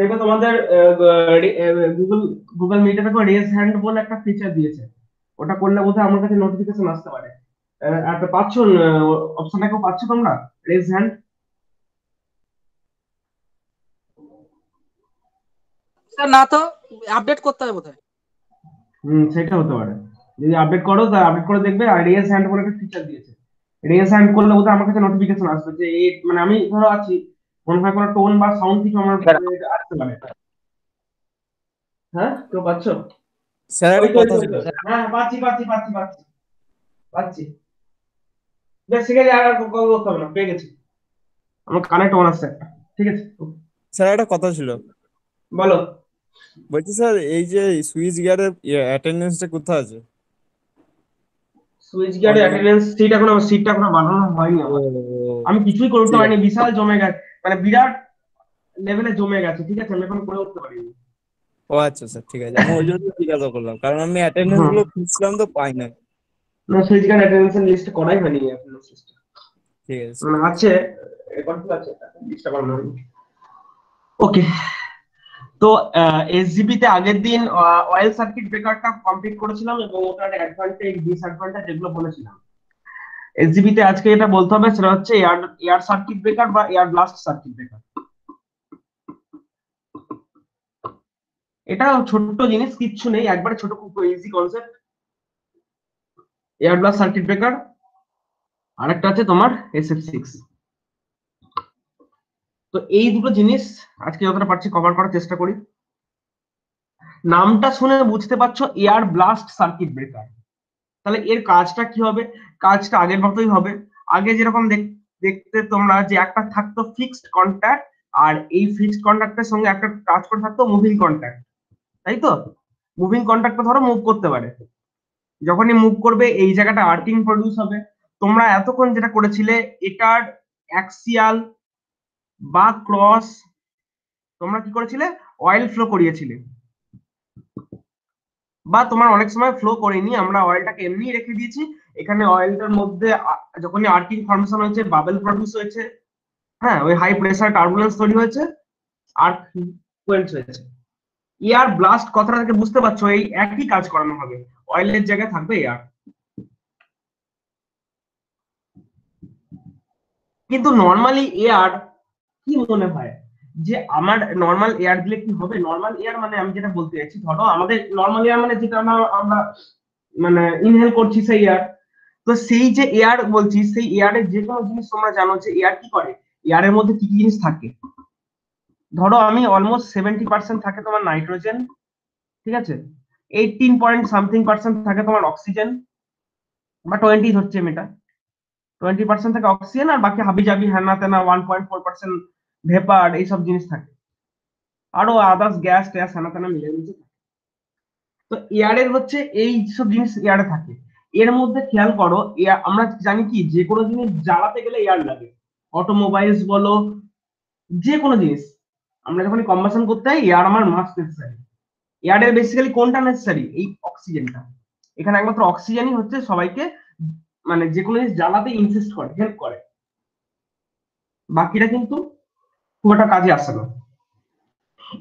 দেখো তোমাদের Google Google মিটে দেখো রেজ হ্যান্ড বলে একটা ফিচার দিয়েছে। ওটা করলে বোধহয় আমার কাছে নোটিফিকেশন আসতে পারে। একটা পাচ্ছ অপশনটা কেউ পাচ্ছ তোমরা? Raise hand. না তো, আপডেট করতে হবে বোধহয়। সেটা হতে পারে। যদি আপডেট করো তা আপডেট করে দেখবে। আর রেজ হ্যান্ড বলে একটা ফিচার দিয়েছে। রেজ হ্যান্ড করলে বোধহয় আমার কাছে নোটিফিকেশন আসবে যে এই মানে আমি ধরো আছি, মনে হয় কোনো টোন বা সাউন্ড কিছু আমার আসতে পারে। হ্যাঁ, কেউ পাচ্ছ? স্যার ওই একটা তো ওই কথা তো ওই ছিল। তো। হ্যাঁ, পাচ্ছি পাচ্ছি পাচ্ছি পাচ্ছি পাচ্ছি। বেশ, ঠিক আছে, আর কল করতে হবে না, পেয়ে গেছি। আমার কানে টোন আসছে একটা। ঠিক আছে, স্যার একটা কথা ছিল। বলো। বলছি স্যার, এই যে সুইচ গিয়ারের অ্যাটেন্ডেন্সটা কোথায় আছে? সুইচ গিয়ারে অনলাইন। অ্যাটেন্ডেন্স সিটটা এখনো বানানো হয়নি আমার। ও, আমি কিছুই করতে ঠিক পারিনি, আছে। বিশাল জমে গেছে, মানে বিরাট লেভেলে জমে গেছে। ঠিক আছে, আমি এখন করে উঠতে পারিনি। ও আচ্ছা স্যার, ঠিক আছে, আমি ওই জন্য জিজ্ঞাসা করলাম, কারণ আমি অ্যাটেন্ডেন্স হুম। গুলো খুঁজছিলাম তো পাই না। না, সুইচ গিয়ার অ্যাটেন্ডেন্স লিস্ট করাই হয়নি অ্যাটেন্ডেন্স লিস্ট। ঠিক আছে স্যার। আছে, রেকর্ড আছে, লিস্টটা বানানো হয়নি। ওকে। তো এসজিবি তে আগের দিন অয়েল সার্কিট ব্রেকারটা কমপ্লিট করেছিলাম এবং ওটার অ্যাডভান্টেজ ডিসঅ্যাডভান্টেজ এগুলো বলেছিলাম। এসজিবি তে আজকে এটা বলতে হবে, সেটা হচ্ছে এয়ার এয়ার সার্কিট ব্রেকার বা এয়ার ব্লাস্ট সার্কিট ব্রেকার। এটা ছোট্ট জিনিস, কিচ্ছু নেই, একবারে ছোট, খুব easy concept. Air blast circuit breaker, আরেকটা আছে তোমার SF6। তো এই দুটো জিনিস আজকে যতটা পারছি কভার করার চেষ্টা করি। নামটা শুনে বুঝতে পারছো, এয়ার ব্লাস্ট সার্কিট ব্রেকার। তাহলে এর কাজটা কি হবে? কাজটা আগের মতোই হবে। আগে যেরকম দেখতে তোমরা যে একটা থাকতো ফিক্সড কন্ট্যাক্ট, আর এই ফিক্সড কন্ট্যাক্টের সঙ্গে একটা কাজ করে থাকতো মুভিং কন্ট্যাক্ট, তাই তো? মুভিং কন্ট্যাক্টটা ধরো মুভ করতে পারে, যখনই মুভ করবে এই জায়গাটা আর্কিং প্রডিউস হবে। তোমরা এতক্ষণ যেটা করেছিলে, এটার অ্যাক্সিয়াল বা ক্রস, তোমরা কি করেছিলে? অয়েল ফ্লো করিয়েছিলে। বা তোমার অনেক সময় ফ্লো করেনি, আমরা অয়েলটাকে এমনি রেখে দিয়েছি। এখানে অয়েলটার মধ্যে যখনই আর্কিং ফর্মেশন হয়েছে, বাবেল প্রডিউস হয়েছে, হ্যাঁ, ওই হাই প্রেসার টার্বুলেন্স তৈরি হয়েছে, আর কোয়েন্ট হয়েছে। এয়ার ব্লাস্ট কথাটা থেকে বুঝতে পারছো, এই একই কাজ করানো হবে, অয়েলের জায়গায় থাকবে এয়ার। কিন্তু নর্মালি এয়ার, কি মনে হয় যে আমার নর্মাল এয়ার দিলে কি হবে? নর্মাল এয়ার মানে আমি যেটা বলতে চাইছি, ধরো আমাদের নর্মাল এয়ার মানে যেটা আমরা মানে ইনহেল করছি সেই এয়ার। তো সেই যে এয়ার বলছি, সেই এয়ারের যে কোনো জিনিস তোমরা জানো যে এয়ার কি করে, এয়ারের মধ্যে কি কি জিনিস থাকে। ধরো আমি অলমোস্ট 70% থাকে তোমার নাইট্রোজেন, ঠিক আছে, 18 পয়েন্ট সামথিং থাকে তোমার অক্সিজেন, বা 20 হচ্ছে এটা, 20% থাকে অক্সিজেন, আর বাকি হাবি জাবি হ্যানা তেনা 1.4% ভেপার, এইসব জিনিস থাকে, আরো আদার্স গ্যাস ট্যাস হ্যানা তেনা মিলে মিশে থাকে। তো এয়ারের হচ্ছে এই সব জিনিস এয়ারে থাকে। এর মধ্যে খেয়াল করো, আমরা জানি কি যে কোনো জিনিস জ্বালাতে গেলে এয়ার লাগে। অটোমোবাইলস বলো, যে কোনো জিনিস আমরা যখন কম্বাসন করতে হয়, এয়ার আমার মাস্ট নেসেসারি। এয়ারের বেসিক্যালি কোনটা নেসেসারি? এই অক্সিজেনটা। এখানে একমাত্র অক্সিজেনই হচ্ছে সবাইকে মানে যে কোনো জিনিস জ্বালাতে ইনসিস্ট করে, হেল্প করে। বাকিটা কিন্তু খুব একটা কাজে আসে না।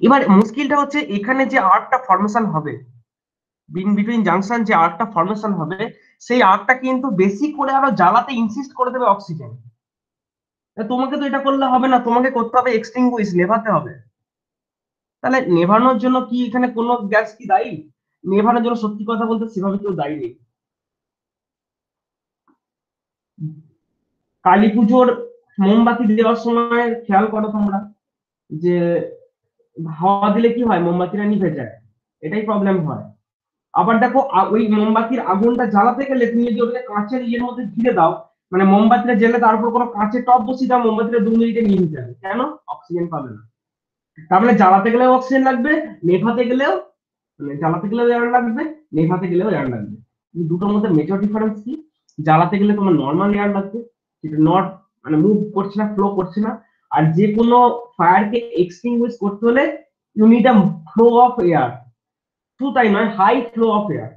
এবার মুশকিলটা হচ্ছে এখানে যে আর্কটা ফর্মেশন হবে, বিটুইন জাংশন যে আর্কটা ফর্মেশন হবে, সেই আর্কটা কিন্তু বেশি করে আরো জ্বালাতে ইনসিস্ট করে দেবে অক্সিজেন। তোমাকে তো এটা করলে হবে না, তোমাকে করতে হবে এক্সটিংগুইশ, নেভাতে হবে। তাহলে নেভানোর জন্য কি এখানে কোনো গ্যাস কি দায়ী? নেভানোর জন্য সত্যি কথা বলতে সেভাবে কেউ দায়ী নেই। কালী পুজোর মোমবাতি দেওয়ার সময় খেয়াল করো তোমরা যে হাওয়া দিলে কি হয়, মোমবাতিটা নিভে যায়, এটাই প্রবলেম হয়। আবার দেখো ওই মোমবাতির আগুনটা জ্বালাতে গেলে তুমি যদি ওটাকে কাঁচের ইয়ের মধ্যে ঘিরে দাও, মানে মোমবাতিটা জ্বেলে তার উপর কোনো কাঁচের টপ বসিয়ে দাও, মোমবাতিটা 2 মিনিটে নিভে যাবে। কেন? অক্সিজেন পাবে না। তার মানে জ্বালাতে গেলেও অক্সিজেন লাগবে, নেভাতে গেলেও, মানে জ্বালাতে গেলেও এয়ার লাগবে, নেভাতে গেলেও এয়ার লাগবে। এই দুটোর মধ্যে মেজর ডিফারেন্স কি? জ্বালাতে গেলে তোমার নর্মাল এয়ার লাগবে, যেটা নট মানে মুভ করছে না, ফ্লো করছে না। আর যে কোনো ফায়ারকে এক্সটিংগুইশ করতে হলে you need a flow of air. শুধু তাই নয়, high flow of air.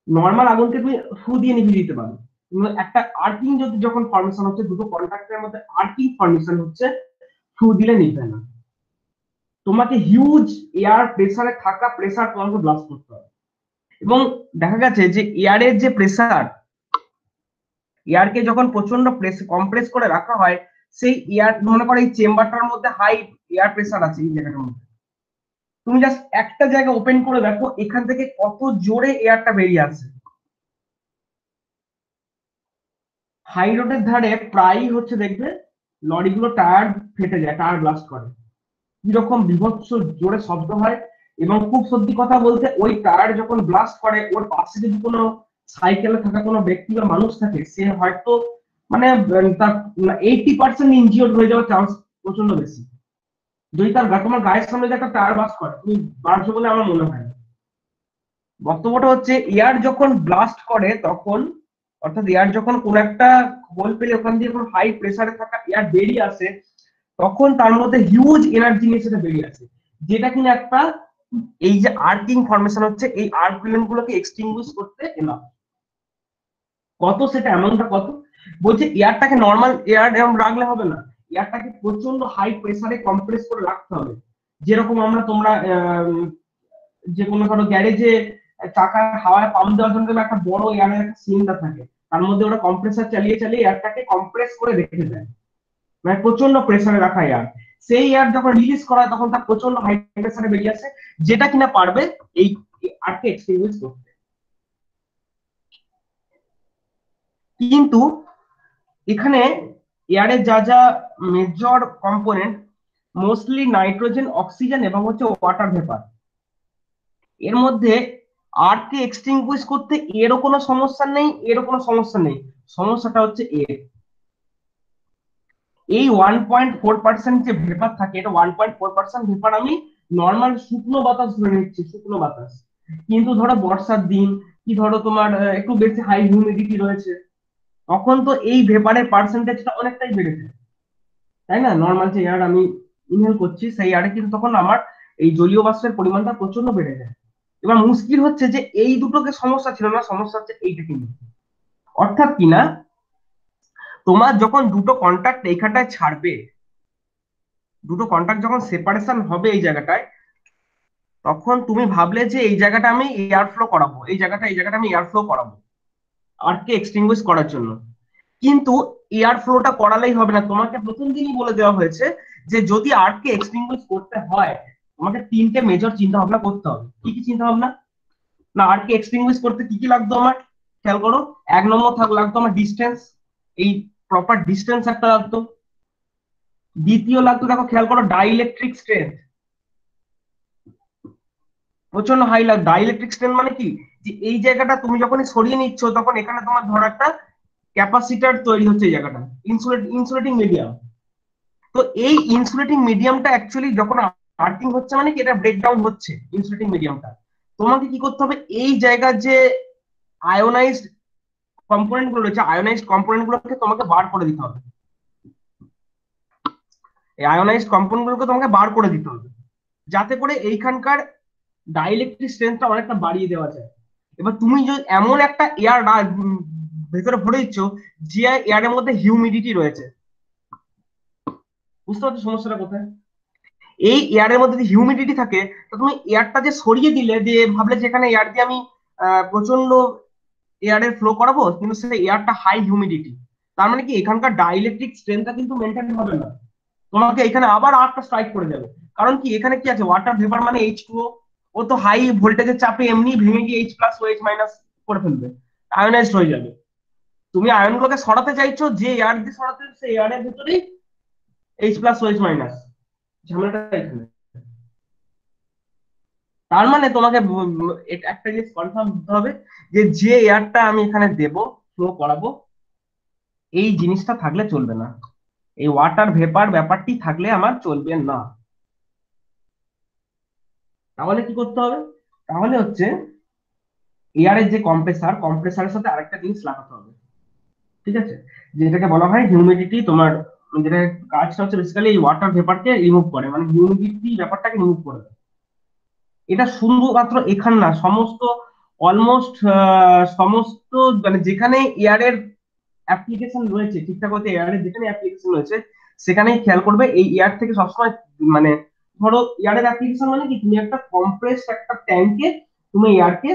Normal আগুনকে তুমি ফু দিয়ে নিভিয়ে দিতে পারো, কিন্তু একটা আর্কিং যদি যখন ফর্মেশন হচ্ছে, দুটো কন্ট্রাক্টের মধ্যে আর্কিং ফর্মেশন হচ্ছে, ফু দিলে নিবে না। তোমাকে হিউজ এয়ার প্রেসারে থাকা প্রেসার তোমাকে ব্লাস্ট করতে হবে। এবং দেখা গেছে যে এয়ারের যে প্রেসার, এয়ারকে যখন প্রচন্ড কম্প্রেস করে রাখা হয়, সেই এয়ার, মনে করো এই চেম্বারটার মধ্যে হাই এয়ার প্রেসার আছে এই জায়গাটার মধ্যে, তুমি জাস্ট একটা জায়গা ওপেন করে দেখো এখান থেকে কত জোরে এয়ারটা বেরিয়ে আসে। হাই রোডের ধারে প্রায়ই হচ্ছে দেখবে লরিগুলো টায়ার ফেটে যায়, টায়ার ব্লাস্ট করে, কিরকম বিভৎস জোরে শব্দ হয়। এবং খুব সত্যি কথা বলতে ওই টায়ার যখন ব্লাস্ট করে, ওর পাশে যদি কোনো সাইকেলে থাকা কোনো ব্যক্তি বা মানুষ থাকে, সে হয়তো মানে তার 80% ইনজিওর্ড হয়ে যাওয়ার চান্স প্রচন্ড বেশি। যদি তার তোমার গায়ের সামনে যে একটা টায়ার ব্লাস্ট করে, তুমি বাড়ছো বলে আমার মনে হয় না। বক্তব্যটা হচ্ছে এয়ার যখন ব্লাস্ট করে তখন, অর্থাৎ এয়ার যখন কোন একটা হোল পেলে ওখান দিয়ে কোনো হাই প্রেসারে থাকা এয়ার বেরিয়ে আসে, তখন তার মধ্যে হিউজ এনার্জি নিয়ে সেটা বেরিয়ে আসে, যেটা কিনা একটা, এই যে আর্কিং ফর্মেশন হচ্ছে, এই আর্ক ফিল্ম গুলোকে এক্সটিংগুইশ করতে এনাফ। কত সেটা অ্যামাউন্টটা কত? বলছে এয়ারটাকে নর্মাল এয়ার এরকম রাখলে হবে না, এয়ারটাকে প্রচন্ড হাই প্রেসারে কম্প্রেস করে রাখতে হবে। যেরকম তোমরা যে কোনো ধরো গ্যারেজে চাকা হাওয়ায় পাম্প দেওয়ার জন্য একটা বড় এয়ারের একটা সিলিন্ডার থাকে, তার মধ্যে ওরা কম্প্রেসার চালিয়ে চালিয়ে এয়ারটাকে কম্প্রেস করে রেখে দেয়, মানে প্রচন্ড প্রেসারে রাখা এয়ার। সেই এয়ার যখন রিলিজ করা হয় তখন তার প্রচন্ড হাই প্রেসারে বেরিয়ে আসে, যেটা কিনা পারবে এই আর্টকে এক্সপেরিয়েন্স করতে। কিন্তু এখানে এয়ারের যা যা major component, mostly nitrogen, oxygen এবং হচ্ছে ওয়াটার ভেপার, এর মধ্যে আর্টকে এক্সটিংগুইশ করতে এরও কোনো সমস্যা নেই, এরও কোনো সমস্যা নেই। সমস্যাটা হচ্ছে এই 1.4% যে ভেপার থাকে, এটা 1.4% ভেপার আমি নর্মাল শুকনো বাতাস ধরে নিচ্ছি, শুকনো বাতাস। কিন্তু ধরো বর্ষার দিন, কি ধরো তোমার একটু বেশি হাই হিউমিডিটি রয়েছে, তখন তো এই ভেপারের পার্সেন্টেজটা অনেকটাই বেড়ে যায়, তাই না? নর্মাল যে এয়ার আমি ইনহেল করছি, সেই এয়ারে কিন্তু তখন আমার এই জলীয় বাষ্পের পরিমাণটা প্রচন্ড বেড়ে যায়। এবার মুশকিল হচ্ছে যে এই দুটোকে সমস্যা ছিল না, সমস্যা হচ্ছে এইটা কিন্তু, অর্থাৎ কিনা তোমার যখন দুটো কন্ট্যাক্ট এইখানটায় ছাড়বে, দুটো কন্ট্যাক্ট যখন সেপারেশন হবে এই জায়গাটায়, তখন তুমি ভাবলে যে এই জায়গাটা আমি এয়ার ফ্লো করাবো, এই জায়গাটা আমি এয়ার ফ্লো করাবো আর্টকে এক্সটিংগুইশ করার জন্য। কিন্তু এয়ার ফ্লোটা করালেই হবে না, তোমাকে প্রথম দিনই বলে দেওয়া হয়েছে যে যদি আর্টকে এক্সটিংগুইশ করতে হয় তোমাকে তিনটে মেজর চিন্তা ভাবনা করতে হবে। কি কি চিন্তা ভাবনা? না, আর্টকে এক্সটিংগুইশ করতে কি কি লাগতো আমার, খেয়াল করো। এক নম্বর লাগতো আমার ডিস্টেন্স, এই প্রপার ডিস্টেন্স একটা লাগতো। দ্বিতীয় লাগতো, দেখো খেয়াল করো, ডাইইলেকট্রিক স্ট্রেংথ, প্রচন্ড হাই লাগতো। ডাইইলেকট্রিক স্ট্রেংথ মানে কি, যে এই জায়গাটা তুমি যখনই সরিয়ে নিচ্ছ তখন এখানে তোমার ধরো একটা ক্যাপাসিটার তৈরি হচ্ছে, এই জায়গাটা ইনসুলেটিং মিডিয়াম। তো এই ইনসুলেটিং মিডিয়ামটা অ্যাকচুয়ালি যখন আর্থিং হচ্ছে মানে কি, এটা ব্রেকডাউন হচ্ছে ইনসুলেটিং মিডিয়ামটা। তোমাকে কি করতে হবে, এই জায়গার যে আয়োনাইজড কম্পোনেন্ট গুলো রয়েছে, আয়োনাইজড কম্পোনেন্ট গুলোকে তোমাকে বার করে দিতে হবে। এই আয়োনাইজড কম্পোনেন্ট গুলোকে তোমাকে বার করে দিতে হবে, যাতে করে এইখানকার ডাইইলেকট্রিক স্ট্রেংথটা অনেকটা বাড়িয়ে দেওয়া যায়। এবার তুমি যদি এমন একটা এয়ার ভেতরে ভরে দিচ্ছ যে এয়ারের মধ্যে হিউমিডিটি রয়েছে, বুঝতে পারছো সমস্যাটা কোথায়? এই এয়ারের মধ্যে যদি হিউমিডিটি থাকে, তো তুমি এয়ারটা যে সরিয়ে দিলে, দিয়ে ভাবলে যেখানে এয়ার দিয়ে আমি প্রচন্ড এয়ারের ফ্লো করাবো, কিন্তু সেই এয়ারটা হাই হিউমিডিটি, তার মানে কি এখানকার ডাইইলেকট্রিক স্ট্রেংথটা কিন্তু মেনটেন হবে না, তোমাকে এখানে আবার আরেকটা স্ট্রাইক করে যাবে। কারণ কি, এখানে কি আছে, ওয়াটার ভেপার মানে H2O, ও তো হাই ভোল্টেজের চাপে এমনি ভেঙে গিয়ে H+ ও H- করে ফেলবে, আয়োনাইজড হয়ে যাবে। তুমি আয়নগুলোকে সরাতে চাইছো, যে এয়ার দিয়ে সরাতে, সেই এয়ারের ভিতরেই H+ ও H-, ঝামেলাটা এখানে। তার মানে তোমাকে একটা জিনিস কনফার্ম দিতে হবে, যে যে এয়ারটা আমি এখানে দেব, ফ্লো করাবো, এই জিনিসটা থাকলে চলবে না, এই ওয়াটার ভেপার ব্যাপারটি থাকলে আমার চলবে না। তাহলে কি করতে হবে? তাহলে হচ্ছে এয়ারের যে কম্প্রেসারের সাথে আরেকটা জিনিস লাগাতে হবে, ঠিক আছে? যেটাকে বলা হয় হিউমিডিটি, তোমার যেটা কাজটা হচ্ছে বেসিক্যালি এই ওয়াটার ভেপারকে রিমুভ করে, মানে হিউমিডিটি ব্যাপারটাকে রিমুভ করে দেয়। এটা শুধুমাত্র এখান না, সমস্ত অলমোস্ট সমস্ত মানে যেখানে এয়ারের অ্যাপ্লিকেশন রয়েছে, ঠিকঠাক মতো এয়ারের যেখানে অ্যাপ্লিকেশন রয়েছে, সেখানেই খেয়াল করবে এই এয়ার থেকে সবসময় মানে ধরো এয়ারের অ্যাপ্লিকেশন মানে কি, তুমি একটা কম্প্রেসড একটা ট্যাঙ্কে তুমি এয়ারকে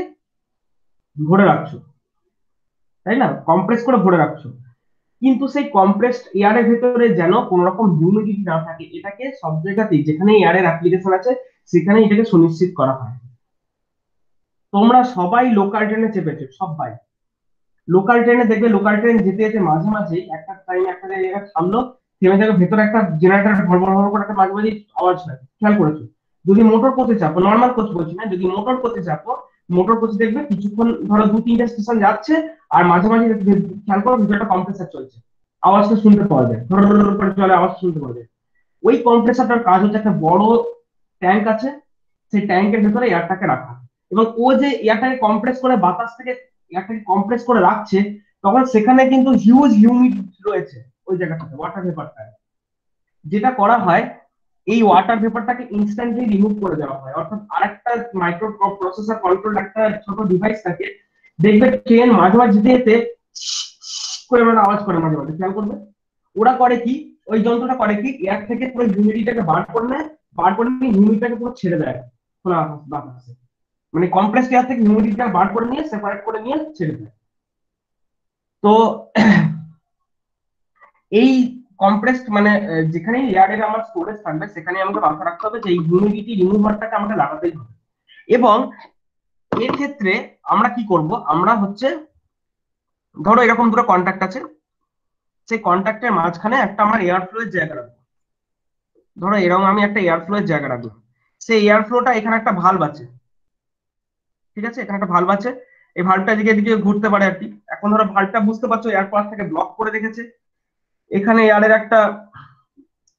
ভরে রাখছো, তাই না, কম্প্রেস করে ভরে রাখছো। কিন্তু সেই কম্প্রেসড এয়ারের ভেতরে যেন কোনো রকম হিউমিডিটি না থাকে, এটাকে সব জায়গাতেই যেখানে এয়ারের অ্যাপ্লিকেশন আছে সেখানে এটাকে সুনিশ্চিত করা হয়। তোমরা সবাই লোকাল ট্রেনে চেপেছো, সবাই লোকাল ট্রেনে দেখবে, লোকাল ট্রেন যেতে যেতে মাঝে মাঝে একটা টাইম একটা জায়গায় থামলো, থেমে দেখবে ভেতরে একটা জেনারেটর ভর ভর ভর করে একটা মাঝে মাঝে আওয়াজ হয়, খেয়াল করেছো? যদি মোটর কোচে চাপো, নর্মাল কোচ বলছি না, যদি মোটর কোচে চাপো, মোটর কোচে দেখবে কিছুক্ষণ ধরো 2-3টা স্টেশন যাচ্ছে, আর মাঝে মাঝে খেয়াল করো ভিতরে একটা কম্প্রেসার চলছে, আওয়াজটা শুনতে পাওয়া যায়, ধর ধর ধর করে চলে, আওয়াজ শুনতে পাওয়া যায়। ওই কম্প্রেসারটার কাজ হচ্ছে একটা বড় ট্যাঙ্ক আছে, সেই ট্যাঙ্কের ভেতরে এয়ারটাকে রাখা, এবং ও যে এয়ারটাকে কম্প্রেস করে বাতাস থেকে এয়ারটাকে কম্প্রেস করে রাখছে, তখন সেখানে কিন্তু হিউজ হিউমিডিটি রয়েছে ওই জায়গাটাতে, ওয়াটার ভেপারটা। যেটা করা হয়, এই ওয়াটার ভেপারটাকে ইনস্ট্যান্টলি রিমুভ করে দেওয়া হয়, অর্থাৎ আরেকটা মাইক্রো প্রসেসর কন্ট্রোল একটা ছোট ডিভাইস থাকে, দেখবে ট্রেন মাঝে মাঝে যেতে যেতে করে মানে আওয়াজ করে মাঝে মাঝে, খেয়াল করবে। ওরা করে কি, ওই যন্ত্রটা করে কি, এয়ার থেকে পুরো হিউমিডিটিটাকে বার করে নেয়, বার করে নিয়ে হিউমিডিটিটাকে পুরো ছেড়ে দেয় খোলা বাতাসে, মানে কম্প্রেস এয়ার থেকে হিউমিডিটিটা বার করে নিয়ে সেপারেট করে নিয়ে ছেড়ে দেয়। তো এই কম্প্রেসড মানে যেখানে এয়ারের আমার স্টোরেজ থাকবে সেখানে আমাকে মাথা রাখতে হবে যে এই হিউমিডিটি রিমুভারটাকে আমাকে লাগাতেই হবে। এবং এর ক্ষেত্রে আমরা কি করব, আমরা হচ্ছে ধরো এরকম দুটো কন্ট্যাক্ট আছে, সেই কন্ট্যাক্টের মাঝখানে একটা আমার এয়ার ফ্লো এর জায়গা রাখবো, ধরো এরকম আমি একটা এয়ার ফ্লো এর জায়গা রাখবো, সেই এয়ার ফ্লোটা এখানে একটা ভালভ আছে, ঠিক আছে, এখানে একটা ভালভ আছে, এই ভালভটা এদিকে এদিকে ঘুরতে পারে আর কি। এখন ধরো ভালভটা বুঝতে পারছো এয়ার পাস থেকে ব্লক করে রেখেছে, এখানে এয়ারের একটা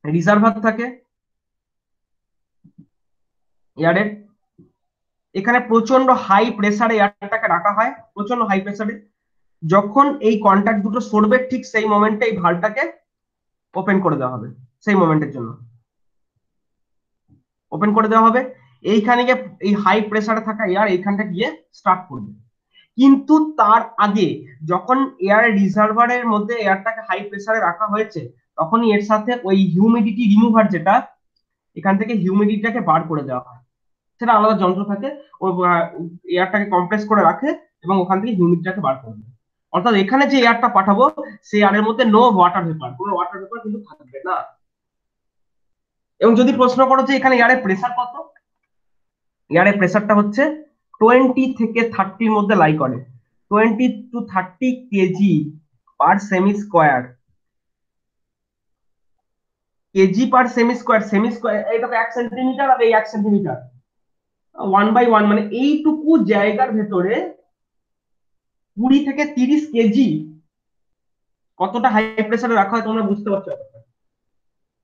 রিজার্ভার থাকে এয়ারের, এখানে প্রচন্ড হাই প্রেসারে এয়ারটাকে রাখা হয়, প্রচন্ড হাই প্রেসারে। যখন এই কন্ট্যাক্ট দুটো সরবে ঠিক সেই মোমেন্টে এই ভালভটাকে ওপেন করে দেওয়া হবে, সেই মোমেন্টের জন্য ওপেন করে দেওয়া হবে। এইখানে গিয়ে এই হাই প্রেসারে থাকা এয়ার এইখানটা গিয়ে স্টার্ট করবে। কিন্তু তার আগে যখন এয়ার রিজার্ভারের মধ্যে এয়ারটাকে হাই প্রেসারে রাখা হয়েছে, তখনই এর সাথে ওই হিউমিডিটি রিমুভার, যেটা এখান থেকে হিউমিডিটিটাকে বার করে দেওয়া হয়, সেটা আলাদা যন্ত্র থাকে, ও এয়ারটাকে কম্প্রেস করে রাখে এবং ওখান থেকে হিউমিডিটিটাকে বার করে দেয়। অর্থাৎ এখানে যে এয়ারটা পাঠাবো সেই এয়ারের মধ্যে নো ওয়াটার ভেপার, কোনো ওয়াটার ভেপার কিন্তু থাকবে না। এবং যদি প্রশ্ন করো যে এখানে এয়ারের প্রেসার কত, এয়ারের প্রেসারটা হচ্ছে 20 থেকে 30 মধ্যে লাই করে, 20 to 30 KG per cm square, KG per cm square, semi square এটা 1 সেন্টিমিটার, আর এই 1 সেন্টিমিটার 1/1, মানে এইটুকু জায়গার ভেতরে 20 থেকে 30 কেজি, কতটা হাই প্রেসারে রাখা হয় তোমরা বুঝতে পারছো।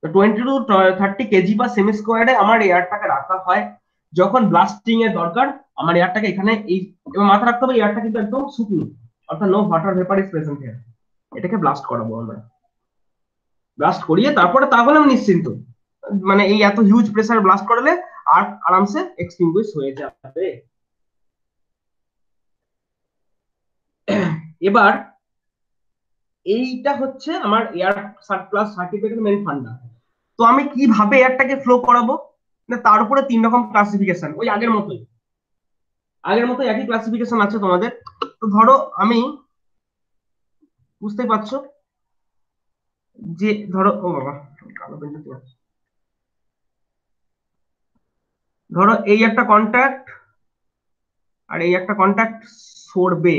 20 to 30 কেজি বা সেমি স্কোয়ারে আমার এয়ারটাকে রাখা হয়, যখন ব্লাস্টিং এর দরকার আমার এয়ারটাকে এখানে এই, এবং মাথা রাখতে হবে এয়ারটা কিন্তু একদম শুকনো, অর্থাৎ no water vapour is present here. এটাকে ব্লাস্ট করাবো আমরা, ব্লাস্ট করিয়ে তারপরে, তাহলে আমি নিশ্চিন্ত, মানে এই এত হিউজ প্রেসার ব্লাস্ট করলে আর আরামসে এক্সটিংগুইশ হয়ে যাবে। এবার এইটা হচ্ছে আমার এয়ার প্লাস সার্কিটের মেন ফান্ডা। তো আমি কিভাবে এয়ারটাকে ফ্লো করাবো, না তার উপরে 3 রকম ক্লাসিফিকেশন, ওই আগের মতোই, আগের মতো একই ক্লাসিফিকেশন আছে তোমাদের। তো ধরো আমি, বুঝতেই পারছো যে ধরো, ও বাবা কালো পেনটা কি আছে? ধরো এই একটা কন্ট্যাক্ট আর এই একটা কন্ট্যাক্ট সরবে,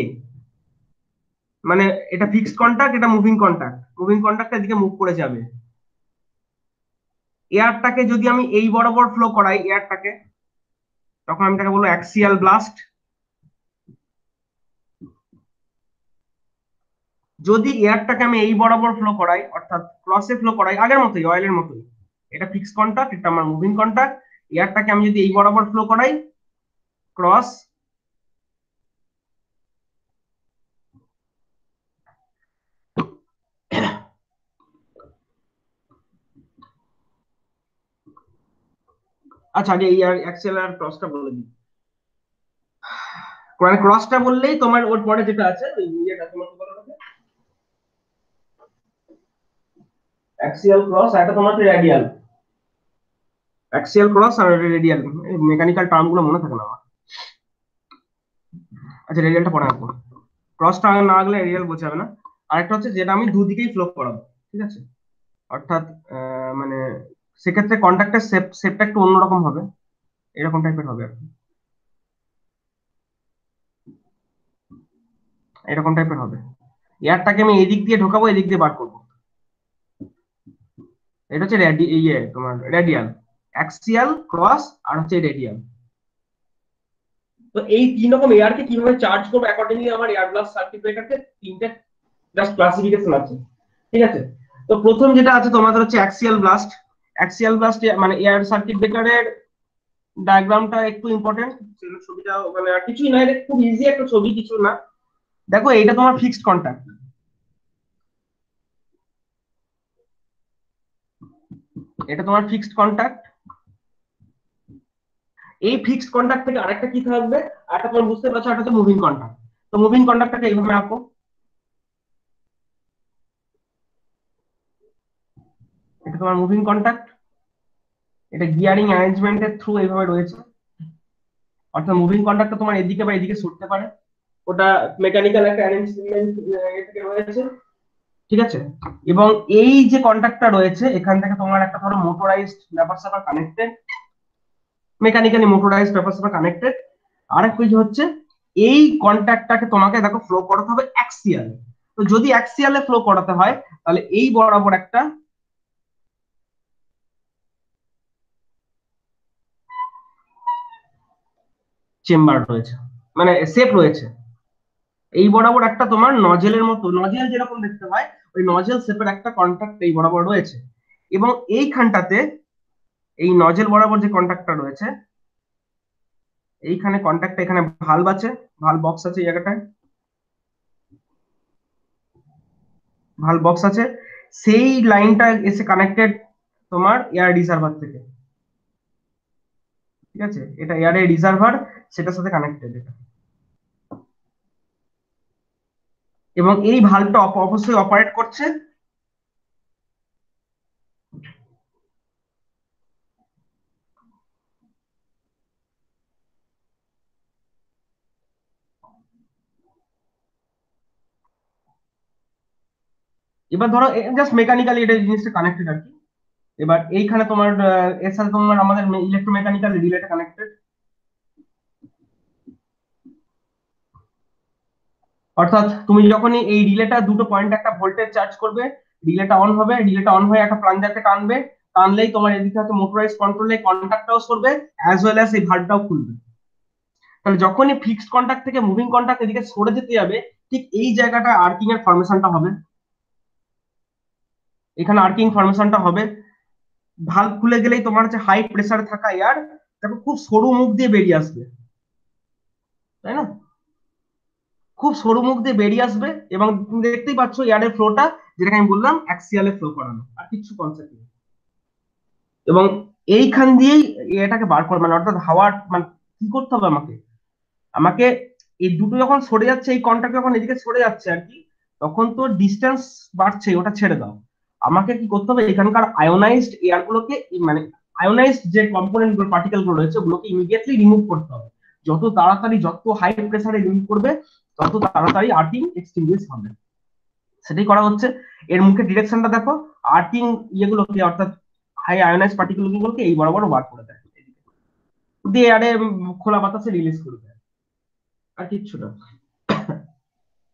মানে এটা ফিক্সড কন্ট্যাক্ট, এটা মুভিং কন্ট্যাক্ট, মুভিং কন্ট্যাক্ট এদিকে মুভ করে যাবে। এয়ারটাকে যদি আমি এই বরাবর ফ্লো করাই এয়ারটাকে, তখন আমি তাকে বলবো অ্যাক্সিয়াল ব্লাস্ট। যদি এয়ারটাকে আমি এই বরাবর ফ্লো করাই, অর্থাৎ ক্রসে ফ্লো করাই, আগের মতোই অয়েলের মতোই, এটা ফিক্সড কন্ট্যাক্ট, এটা আমার মুভিং কন্ট্যাক্ট, এয়ারটাকে আমি যদি এই বরাবর ফ্লো করাই ক্রস, আচ্ছা আগে এই অ্যাক্সিয়াল আর ক্রসটা বলে দিই। মানে ক্রসটা বললেই তোমার ওর পরে যেটা আছে ওই ইয়েটা তোমার কি বলো ওটাকে, অ্যাক্সিয়াল ক্রস, এটা তোমার রেডিয়াল। অ্যাক্সিয়াল ক্রস আর রেডিয়াল, মেকানিক্যাল টার্ম গুলো মনে থাকে না আমার। আচ্ছা রেডিয়ালটা পরে আসবো, ক্রসটা না আগলে রেডিয়াল বোঝাবে না। আরেকটা হচ্ছে যেটা আমি দুদিকেই ফ্লো করাবো, ঠিক আছে, অর্থাৎ মানে সেক্ষেত্রে কন্ট্যাক্টের শেপটা একটু অন্যরকম হবে, এরকম টাইপের হবে আর কি, এরকম টাইপের হবে। এয়ারটাকে আমি এদিক দিয়ে ঢোকাবো, এদিক দিয়ে বার করবো। এটা হচ্ছে তোমার রেডিয়াল, অ্যাক্সিয়াল, ক্রস আর হচ্ছে রেডিয়াল। তো এই তিন রকম এয়ার কে কিভাবে চার্জ করবো অ্যাকর্ডিংলি আমার এয়ার ব্লাস্ট সার্কিট ব্রেকারকে তিনটে জাস্ট ক্লাসিফিকেশন আছে, ঠিক আছে। তো প্রথম যেটা আছে তোমাদের হচ্ছে অ্যাক্সিয়াল ব্লাস্ট। অ্যাক্সিয়াল ব্লাস্ট মানে এয়ার সার্কিট ব্রেকারের ডায়াগ্রামটা একটু ইম্পর্টেন্ট, ছবিটা মানে আর কিছুই না, এটা খুব ইজি একটা ছবি, কিছু না। দেখো এইটা তোমার ফিক্সড কন্ট্যাক্ট, এটা তোমার ফিক্সড কন্ট্যাক্ট। এই ফিক্সড কন্ট্যাক্ট থেকে আরেকটা কি থাকবে, একটা তোমার বুঝতে পারছো, একটা হচ্ছে মুভিং কন্ট্যাক্ট। তো মুভিং কন্ট্যাক্টটাকে এইভাবে আঁকো, এটা তোমার মুভিং কন্ট্যাক্ট, এটা গিয়ারিং অ্যারেঞ্জমেন্টের থ্রু এইভাবে রয়েছে, অর্থাৎ মুভিং কন্ট্যাক্টটা তোমার এদিকে বা এদিকে সরতে পারে, ওটা মেকানিক্যাল একটা অ্যারেঞ্জমেন্ট থেকে রয়েছে, ঠিক আছে। এবং এই যে কন্ট্যাক্টটা রয়েছে এখান থেকে তোমার একটা ধরো মোটরাইজড ব্যাপার স্যাপার কানেক্টেড, মেকানিক্যালি মোটরাইজড ব্যাপার স্যাপার কানেক্টেড। আরেক কিছু হচ্ছে এই কন্ট্যাক্টটাকে তোমাকে দেখো ফ্লো করাতে হবে অ্যাক্সিয়াল। তো যদি অ্যাক্সিয়ালে ফ্লো করাতে হয় তাহলে এই বরাবর একটা চেম্বার রয়েছে, মানে শেপ রয়েছে, এই বরাবর একটা তোমার নজেলের মতো, নজেল যেরকম দেখতে হয় ওই নজেল শেপের একটা কন্ট্যাক্ট এই বরাবর রয়েছে। এবং এইখানটাতে এই নজেল বরাবর যে কন্ট্যাক্টটা রয়েছে, এইখানে কন্ট্যাক্টটা, এখানে ভালভ আছে, ভালভ বক্স আছে এই জায়গাটায়, ভালভ বক্স আছে, সেই লাইনটা এসে কানেক্টেড তোমার এয়ার রিজার্ভার থেকে, ঠিক আছে, এটা এয়ারের রিজার্ভার, সেটার সাথে কানেক্টেড এটা। এবং এই ভালভটা অবশ্যই অপারেট করছে এবার ধরো জাস্ট মেকানিক্যালি এটা জিনিসটা কানেক্টেড আর কি। এবার এইখানে তোমার এর সাথে তোমার আমাদের ইলেকট্রোমেকানিক্যাল রিলেটা কানেক্টেড, অর্থাৎ তুমি যখনই এই রিলেটা দুটো পয়েন্ট একটা ভোল্টেজ চার্জ করবে, রিলেটা অন হবে, রিলেটা অন হয়ে একটা প্লাঞ্জারকে টানবে, টানলেই তোমার এদিকে হয়তো মোটরাইজ কন্ট্রোলে কন্ট্যাক্টটাও সরবে অ্যাজ ওয়েল অ্যাজ এই ভালভটাও খুলবে। তাহলে যখনই ফিক্সড কন্ট্যাক্ট থেকে মুভিং কন্ট্যাক্ট এদিকে সরে যেতে যাবে, ঠিক এই জায়গাটা আর্কিং এর ফরমেশনটা হবে, এখানে আর্কিং ফরমেশনটা হবে। ভালভ খুলে গেলেই তোমার হচ্ছে হাই প্রেসারে থাকা এয়ার দেখো খুব সরু মুখ দিয়ে বেরিয়ে আসবে, তাই না, খুব সরু মুখ দিয়ে বেরিয়ে আসবে। এবং তুমি দেখতেই পাচ্ছ এয়ারের ফ্লোটা, যেটাকে আমি বললাম অ্যাক্সিয়ালে ফ্লো করানো, আর কিছু কনসেপ্ট নেই। এবং এইখান দিয়েই এটাকে বার করে, মানে অর্থাৎ হাওয়ার মানে কি করতে হবে আমাকে, আমাকে এই দুটো যখন সরে যাচ্ছে, এই কন্ট্যাক্ট যখন এদিকে সরে যাচ্ছে আর কি, তখন তো ডিস্টেন্স বাড়ছে, ওটা ছেড়ে দাও। আমাকে কি করতে হবে, এখানকার আয়োনাইজড এয়ার গুলোকে মানে আয়োনাইজড যে কম্পোনেন্ট গুলো, পার্টিকেল গুলো রয়েছে ওগুলোকে ইমিডিয়েটলি রিমুভ করতে হবে। যত তাড়াতাড়ি, যত হাই প্রেসারে রিমুভ করবে তত তাড়াতাড়ি আর্কিং এক্সটিংগুইশ হবে, সেটাই করা হচ্ছে। এর মুখে ডিরেকশনটা দেখো, আর্কিং ইয়েগুলোকে অর্থাৎ হাই আয়োনাইজ পার্টিকেল গুলোকে এই বরাবর বার করে দেয়, দিয়ে এয়ারে খোলা বাতাসে রিলিজ করে দেয়, আর কিচ্ছু না।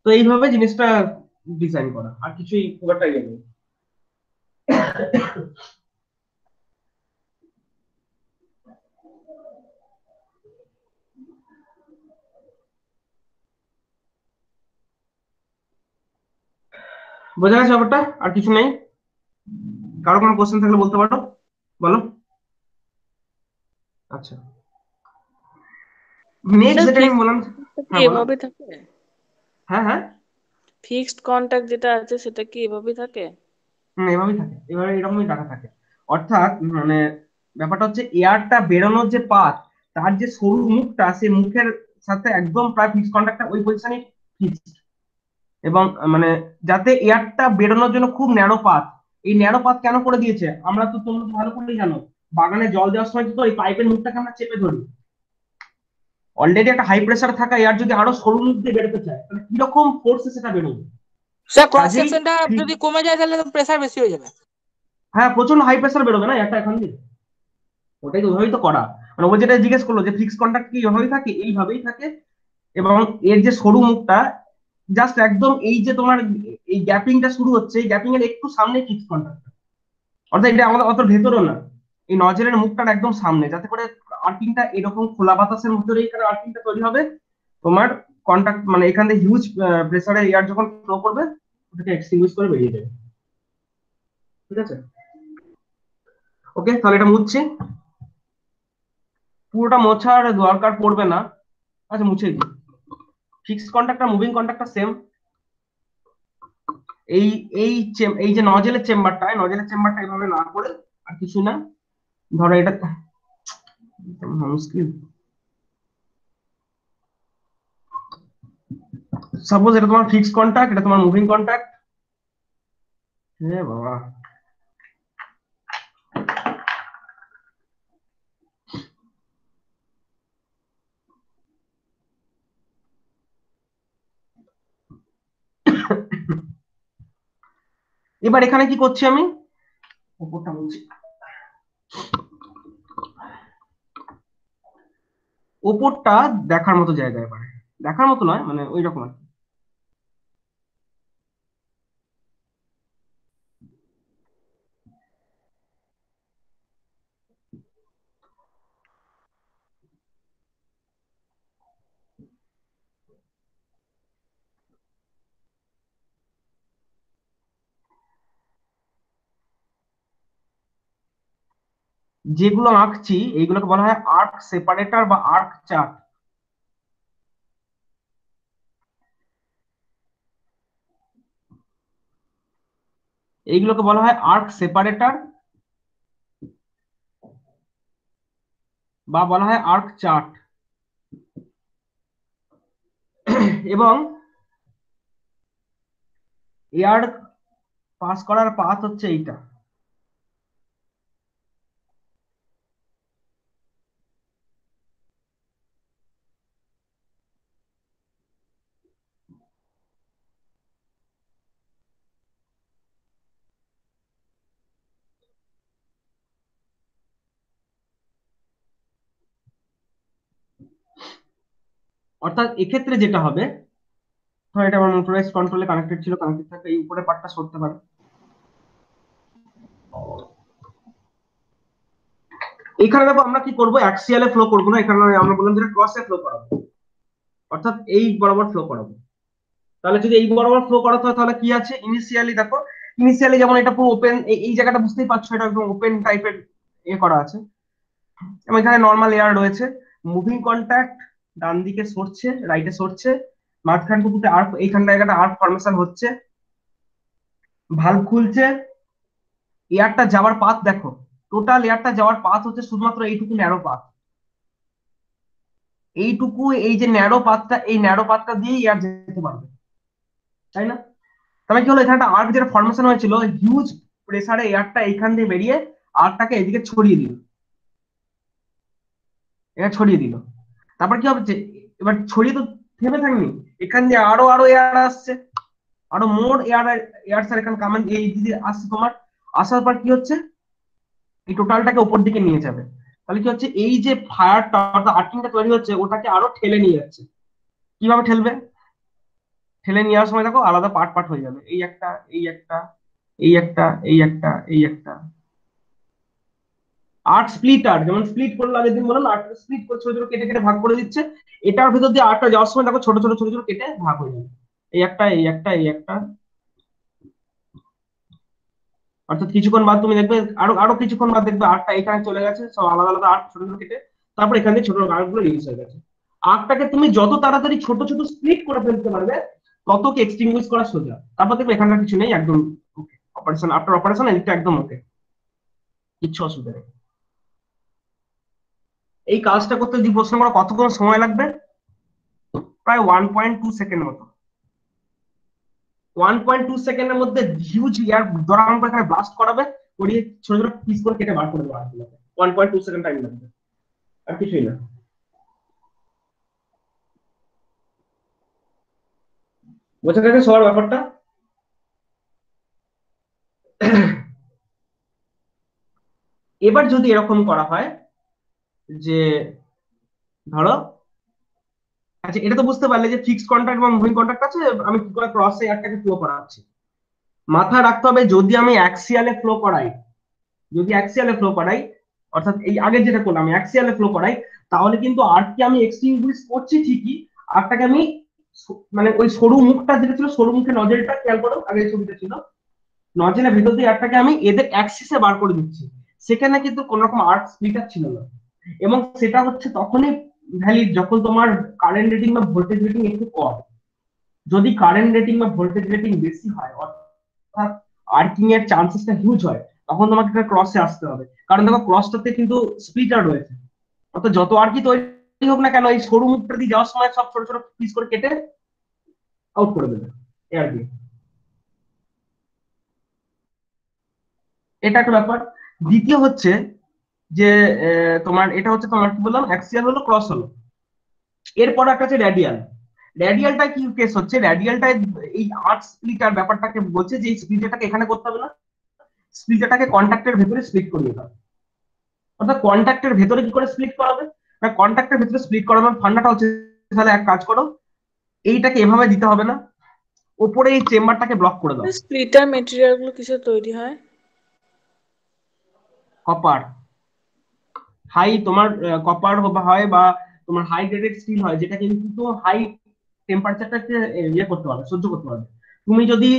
তো এইভাবে জিনিসটা ডিজাইন করা, আর কিছুই খুব একটা ইয়ে নেই। বোঝা গেছে ব্যাপারটা, আর কিছু নেই। কারো কোনো কোশ্চেন থাকলে বলতে পারো, বলো। আচ্ছা, নেক্সট স্যার যেটা আমি ফিক্সড বললাম, কন্ট্যাক্টটা কি হ্যাঁ বলো। এভাবে থাকে? হ্যাঁ হ্যাঁ, ফিক্সড কন্ট্যাক্ট যেটা আছে সেটা কি এভাবেই থাকে? এভাবেই থাকে, এভাবে এরকমই টাকা থাকে। অর্থাৎ মানে ব্যাপারটা হচ্ছে এয়ারটা বেরোনোর যে পাথ, তার যে সরু মুখটা, সেই মুখের সাথে একদম প্রায় ফিক্সড কন্ট্যাক্টটা ওই পজিশনে ফিক্সড। এবং মানে যাতে এয়ারটা বেরোনোর জন্য খুব ন্যারো পাথ, এই ন্যারো পাথ কেন করে দিয়েছে আমরা তো, তোমরা তো ভালো করেই জানো বাগানে জল দেওয়ার সময় কি করি, পাইপের মুখটাকে আমরা চেপে ধরি। অলরেডি একটা হাই প্রেসার থাকা এয়ার যদি আরো সরু মুখ দিয়ে বেরোতে চায় তাহলে কিরকম ফোর্সে সেটা বেরোবে। স্যার ক্রস কাজেই সেকশনটা যদি কমে যায় তাহলে প্রেসার বেশি হয়ে যাবে। হ্যাঁ, প্রচন্ড হাই প্রেসার বেরোবে না এয়ারটা এখান দিয়ে। ওটাই তো ওইভাবেই তো করা। মানে ও যেটা জিজ্ঞেস করলো যে ফিক্স কন্টাক্ট কি এভাবেই থাকে, এইভাবেই থাকে। এবং এর যে সরু মুখটা জাস্ট একদম এই যে তোমার এই গ্যাপিংটা শুরু হচ্ছে, এই গ্যাপিং এর একটু সামনে ফিক্স কন্টাক্ট, অর্থাৎ এটা আমাদের অত ভেতরও না, এই নজরের মুখটার একদম সামনে, যাতে করে আর্কিংটা এরকম খোলা বাতাসের মধ্যে এখানে আর্কিংটা তৈরি হবে। তোমার কন্টাক্ট মানে এখান থেকে হিউজ প্রেসারে এয়ার যখন ফ্লো করবে ওটাকে এক্সটিংগুইশ করে বেরিয়ে যাবে। ঠিক আছে, ওকে, তাহলে এটা মুছছি। পুরোটা মোছার দরকার পড়বে না, আচ্ছা মুছে দিই। ফিক্সড কন্টাক্ট আর মুভিং কন্টাক্টটা সেম। এই এই এই যে নজেলের চেম্বারটা এভাবে না করে আর কিছু না, ধরো এটা মুশকিল। সাপোজ এটা তোমার ফিক্সড কন্টাক্ট, এটা তোমার মুভিং কন্টাক্ট। হ্যাঁ বাবা, এবার এখানে কি করছি আমি, উপরটা বলছি, উপরটা দেখার মতো জায়গা, এবারে দেখার মতো নয় মানে ওই রকম আর কি। যেগুলো আঁকছি এইগুলোকে বলা হয় আর্ক সেপারেটর বা আর্ক চার্ট। এইগুলোকে বলা হয় আর্ক সেপারেটর বা বলা হয় আর্ক চার্ট। এবং এয়ার পাস করার পাথ হচ্ছে এইটা। অর্থাৎ এক্ষেত্রে যেটা হবে, ধর এটা আমার মোটরাইজ কন্ট্রোলে কানেক্টেড ছিল, কানেক্টেড থাকে, এই উপরে পার্টটা সরতে পারে। এখানে দেখো আমরা কি করবো, অ্যাক্সিয়ালে ফ্লো করবো না, এখানে আমরা বললাম যেটা ক্রসে ফ্লো করাবো, অর্থাৎ এই বরাবর ফ্লো করাবো। তাহলে যদি এই বরাবর ফ্লো করাতে হয় তাহলে কি আছে, ইনিশিয়ালি দেখো, ইনিশিয়ালি যেমন এটা পুরো ওপেন, এই জায়গাটা বুঝতেই পারছো এটা একদম ওপেন টাইপের করা আছে, এবং এখানে নর্মাল এয়ার রয়েছে। মুভিং কন্ট্যাক্ট ডান দিকে সরছে, রাইটে সরছে, মাঝখানটুকুতে আর্ক, এইখানটা একটা আর্ক ফর্মেশন হচ্ছে, ভালভ খুলছে। এয়ারটা যাওয়ার পাথ দেখো, টোটাল এয়ারটা যাওয়ার পাথ হচ্ছে শুধুমাত্র এইটুকু ন্যারো পাথ, এইটুকু, এই যে ন্যারো পাথটা, এই ন্যারো পাথটা দিয়ে এয়ার যেতে পারবে, তাই না? তাহলে কি হলো, এখানে একটা আর্ক যেটা ফর্মেশন হয়েছিল, হিউজ প্রেসারে এয়ারটা এইখান দিয়ে বেরিয়ে আর্কটাকে এদিকে ছড়িয়ে দিল, এটা ছড়িয়ে দিল। তারপর কি হবে, এবার ছড়িয়ে তো থেমে থাকনি, এখান দিয়ে আরো আরো এয়ার আসছে, আরো মোর এয়ার, স্যার এখানে কামান এই দিকে আসছে তোমার, আসার পর কি হচ্ছে, এই টোটালটাকে উপর দিকে নিয়ে যাবে। তাহলে কি হচ্ছে, এই যে ফায়ারটা অর্থাৎ আর্কিংটা তৈরি হচ্ছে ওটাকে আরো ঠেলে নিয়ে যাচ্ছে। কিভাবে ঠেলবে, ঠেলে নিয়ে যাওয়ার সময় দেখো আলাদা পার্ট পার্ট হয়ে যাবে, এই একটা, এই একটা, এই একটা, এই একটা, এই একটা। আর্ট স্প্লিটার, যেমন স্প্লিট করলো আগের দিন বললাম, আর্ট স্প্লিট করে ছোট ছোট কেটে কেটে ভাগ করে দিচ্ছে, এটার ভিতর দিয়ে আর্টটা যাওয়ার সময় দেখো ছোট ছোট ছোট ছোট কেটে ভাগ হয়ে যাবে, এই একটা, এই একটা, এই একটা। অর্থাৎ কিছুক্ষণ বাদ তুমি দেখবে, আরো আরো কিছুক্ষণ বাদ দেখবে আর্টটা এখানে চলে গেছে, সব আলাদা আলাদা আর্ট ছোট ছোট কেটে, তারপর এখান থেকে ছোট আর্ট গুলো রিলিজ হয়ে গেছে। আর্টটাকে তুমি যত তাড়াতাড়ি ছোট ছোট স্প্লিট করে ফেলতে পারবে তত কি এক্সটিংগুইশ করা সোজা। তারপর দেখবে এখানকার কিছু নেই, একদম ওকে, অপারেশন আফটার অপারেশন এদিকটা একদম ওকে, কিচ্ছু অসুবিধা নেই। এই কাজটা করতে যদি প্রশ্ন করো কতক্ষণ সময় লাগবে, প্রায় 1.2 সেকেন্ড মতো। 1.2 সেকেন্ডের মধ্যে হিউজ এয়ার দরাম করে এখানে ব্লাস্ট করাবে, করিয়ে ছোট ছোট পিস করে কেটে বার করে দেওয়া হবে। 1.2 সেকেন্ড টাইম লাগবে, আর কিছুই না। বোঝা গেছে সবার ব্যাপারটা? এবার যদি এরকম করা হয় যে ধরো, আচ্ছা এটা তো বুঝতে পারলে যে ফিক্সড কন্ট্যাক্ট বা মুভিং কন্ট্যাক্ট আছে, আমি কি করে ক্রস এয়ারটাকে ফ্লো করাচ্ছি। মাথায় রাখতে হবে যদি আমি অ্যাক্সিয়ালে ফ্লো করাই, যদি অ্যাক্সিয়ালে ফ্লো করাই, অর্থাৎ এই আগে যেটা করলাম আমি অ্যাক্সিয়ালে ফ্লো করাই, তাহলে কিন্তু আর্টকে আমি এক্সটিংগুইশ করছি ঠিকই, আর্টটাকে আমি মানে ওই সরু মুখটা যেটা ছিল, সরু মুখে নজেলটা খেয়াল করো, আগে যে ছবিটা ছিল, নজেলের ভেতর দিয়ে আর্টটাকে আমি এদের অ্যাক্সিসে বার করে দিচ্ছি। সেখানে কিন্তু কোন রকম আর্ট স্প্লিটার ছিল না, এবং সেটা হচ্ছে তখনই ভ্যালিড যখন তোমার কারেন্ট রেটিং বা ভোল্টেজ রেটিং একটু কম। যদি কারেন্ট রেটিং বা ভোল্টেজ রেটিং বেশি হয়, অর্থাৎ আর্কিং এর চান্সেসটা হিউজ হয়, তখন তোমাকে একটা ক্রসে আসতে হবে। কারণ দেখো ক্রসটাতে কিন্তু স্প্লিটার রয়েছে, অর্থাৎ যত আর কি তৈরি হোক না কেন, এই সরু মুখটা দিয়ে যাওয়ার সময় সব ছোট ছোট পিস করে কেটে আউট করে দেবে এয়ার দিয়ে। এটা একটা ব্যাপার। দ্বিতীয় হচ্ছে যে তোমার এটা হচ্ছে তোমার কি বললাম, অ্যাক্সিয়াল হলো, ক্রস হলো। এরপর একটা হচ্ছে রেডিয়াল। রেডিয়ালটা কি কেস হচ্ছে, রেডিয়ালটায় এই আর্ট স্প্লিটার ব্যাপারটাকে বলছে যে এই স্প্লিটারটাকে এখানে করতে হবে না, স্প্লিটারটাকে কন্ট্যাক্টের ভেতরে স্প্লিট করিয়ে দাও। অর্থাৎ কন্ট্যাক্টের ভেতরে কি করে স্প্লিট করাবে, না কন্ট্যাক্টের ভেতরে স্প্লিট করানোর ফান্ডাটা হচ্ছে, তাহলে এক কাজ করো, এইটাকে এভাবে দিতে হবে না, ওপরে এই চেম্বারটাকে ব্লক করে দাও। স্প্লিটার মেটেরিয়াল গুলো কিসের তৈরি হয়? কপার, হাই তোমার কপার হয়, বা তোমার হাই গ্রেডেড স্টিল হয়, যেটা কিন্তু হাই টেম্পারেচারটাকে ইয়ে করতে পারবে, সহ্য করতে পারবে। তুমি যদি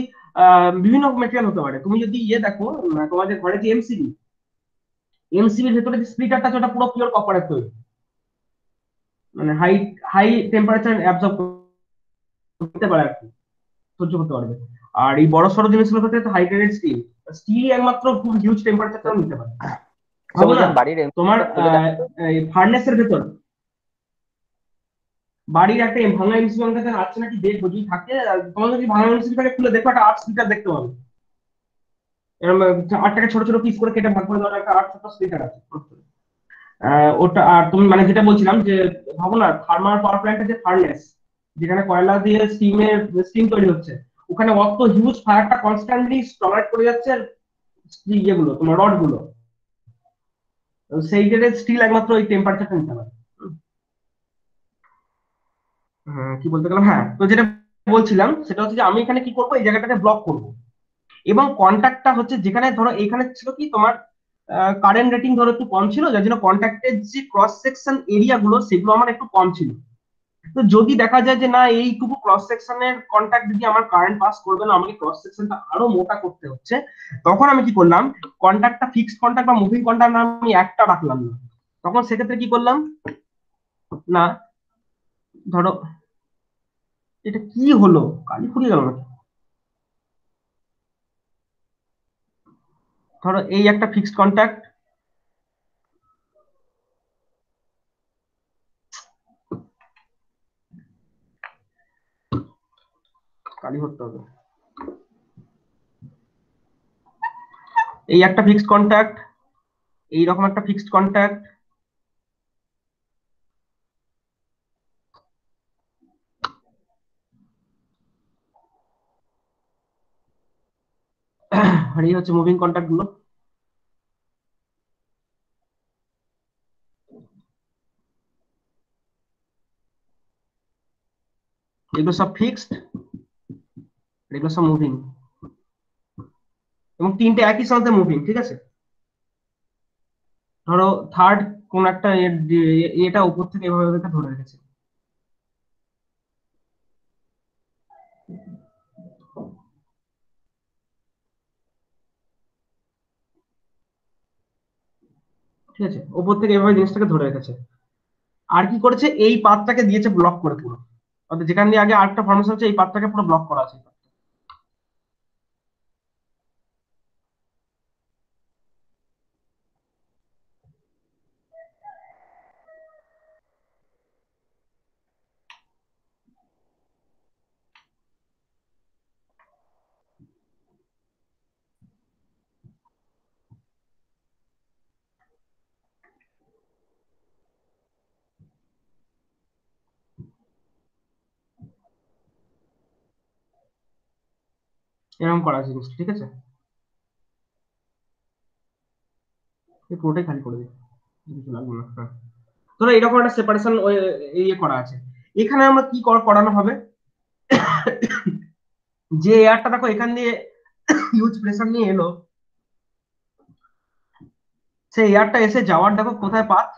বিভিন্ন মেটেরিয়াল হতে পারে, তুমি যদি ইয়ে দেখো, তোমাদের ঘরে যে এমসিবি, এমসিবির ভেতরে যে স্প্লিটারটা আছে ওটা পুরো পিওর কপারের তৈরি, মানে হাই হাই টেম্পারেচার অ্যাবজর্ব করতে পারে আর কি, সহ্য করতে পারবে। আর এই বড় সড়ো জিনিসগুলোর ক্ষেত্রে হাই গ্রেডেড স্টিল, স্টিলই একমাত্র খুব হিউজ টেম্পারেচারটাও নিতে পারে। আচ্ছা ভাবো না বলছিলাম বাড়ির তোমার এমসিবিটা খুলে দেখা। ফার্নেসের ভেতর, বাড়ির একটা ভাঙা এমসিবি আমাদের কাছে আছে নাকি দেখবো, যদি থাকে তোমাদের যদি ভাঙা এমসিবিটাকে খুলে দেখো, একটা আর্ট স্পিকার দেখতে পাবে, এরকম আটটাকে ছোট ছোট পিস করে কেটে ভাগ করে দেওয়ার একটা আর্ট ছোট স্পিকার আছে। ওটা, আর তুমি মানে যেটা বলছিলাম যে ভাবো না থার্মাল পাওয়ার প্ল্যান্টের যে ফার্নেস, যেখানে কয়লা দিয়ে স্টিম তৈরি হচ্ছে, ওখানে অত হিউজ ফায়ারটা কনস্ট্যান্টলি স্টলারেট করে যাচ্ছে, আর ইয়েগুলো তোমার রড গুলো, সেই ক্ষেত্রে স্টিল একমাত্র ওই টেম্পারেচারটা নিতে পারে। কি বলতে গেলাম, হ্যাঁ, তো যেটা বলছিলাম সেটা হচ্ছে যে আমি এখানে কি করবো, এই জায়গাটাকে ব্লক করব, এবং কন্ট্যাক্টটা হচ্ছে যেখানে ধরো এখানে ছিল কি তোমার কারেন্ট রেটিং ধরো একটু কম ছিল, যার জন্য কন্ট্যাক্টের যে ক্রস সেকশন এরিয়া গুলো সেগুলো আমার একটু কম ছিল। তো যদি দেখা যায় যে না এইটুকু ক্রস সেকশনের কন্ট্যাক্ট যদি আমার কারেন্ট পাস করবে না, আমাকে ক্রস সেকশনটা আরো মোটা করতে হচ্ছে, তখন আমি কি করলাম, কন্ট্যাক্টটা ফিক্সড কন্ট্যাক্ট বা মুভিং কন্ট্যাক্ট আমি একটা রাখলাম না। তখন সেক্ষেত্রে কি করলাম, না ধরো এটা কি হলো, কালি ফুরিয়ে গেল নাকি, ধরো এই একটা ফিক্সড কন্ট্যাক্ট, কালি করতে হবে, এই একটা ফিক্সড কন্ট্যাক্ট, এইরকম একটা ফিক্সড কন্ট্যাক্ট, আর এই হচ্ছে মুভিং কন্ট্যাক্ট গুলো। এগুলো সব ফিক্সড, এগুলো সব মুভিং, এবং তিনটে একই সাথে মুভিং, ঠিক আছে। ধরো থার্ড কোন একটা এটা উপর থেকে এভাবে এভাবে ধরে রেখেছে, ঠিক আছে, উপর থেকে এভাবে জিনিসটাকে ধরে রেখেছে। আর কি করেছে, এই পাথটাকে দিয়েছে ব্লক করে পুরো, অর্থাৎ যেখান দিয়ে আগে আরেকটা ফর্মেশন হচ্ছে, এই পাথটাকে পুরো ব্লক করা আছে। এরকম করা আছে জিনিসটা, ঠিক আছে? এই পুরোটাই খালি করে দিই, কিছু লাগবে না। হ্যাঁ, ধরো এরকম একটা সেপারেশন ইয়ে করা আছে। এখানে আমরা কি করানো হবে, যে এয়ারটা দেখো এখান দিয়ে হিউজ প্রেসার নিয়ে এলো, সেই এয়ারটা এসে যাওয়ার দেখো কোথায় পাথ,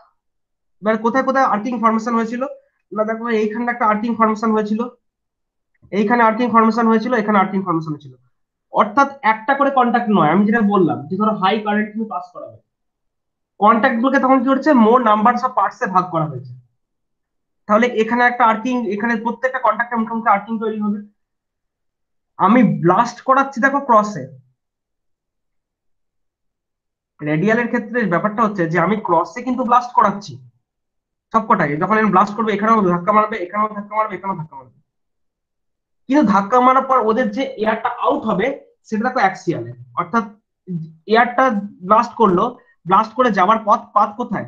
এবার কোথায় কোথায় আর্কিং ফর্মেশন হয়েছিল না, দেখো এইখানটা একটা আর্কিং ফর্মেশন হয়েছিল, এইখানে আর্কিং ফর্মেশন হয়েছিল, এখানে আর্কিং ফর্মেশন হয়েছিল। অর্থাৎ একটা করে কন্ট্যাক্ট নয়, আমি যেটা বললাম যে ধরো হাই কারেন্ট তুমি পাস করাবে, কন্ট্যাক্ট গুলোকে তখন কি হচ্ছে মোর নাম্বারস অফ পার্টস এ ভাগ করা হয়েছে। তাহলে এখানে একটা আর্কিং, এখানে প্রত্যেকটা কন্ট্যাক্টের মুখোমুখি আর্কিং তৈরি হবে। আমি ব্লাস্ট করাচ্ছি দেখো ক্রসে, রেডিয়ালের ক্ষেত্রে ব্যাপারটা হচ্ছে যে আমি ক্রসে কিন্তু ব্লাস্ট করাচ্ছি সবকটাই, যখন আমি ব্লাস্ট করবো এখানেও ধাক্কা মারবে, এখানেও ধাক্কা মারবে, এখানেও ধাক্কা মারবে, কিন্তু ধাক্কা মারার পর ওদের যে এয়ারটা আউট হবে সেটা দেখো অ্যাক্সিয়ালে। অর্থাৎ এয়ারটা ব্লাস্ট করলো, ব্লাস্ট করে যাওয়ার পাথ কোথায়,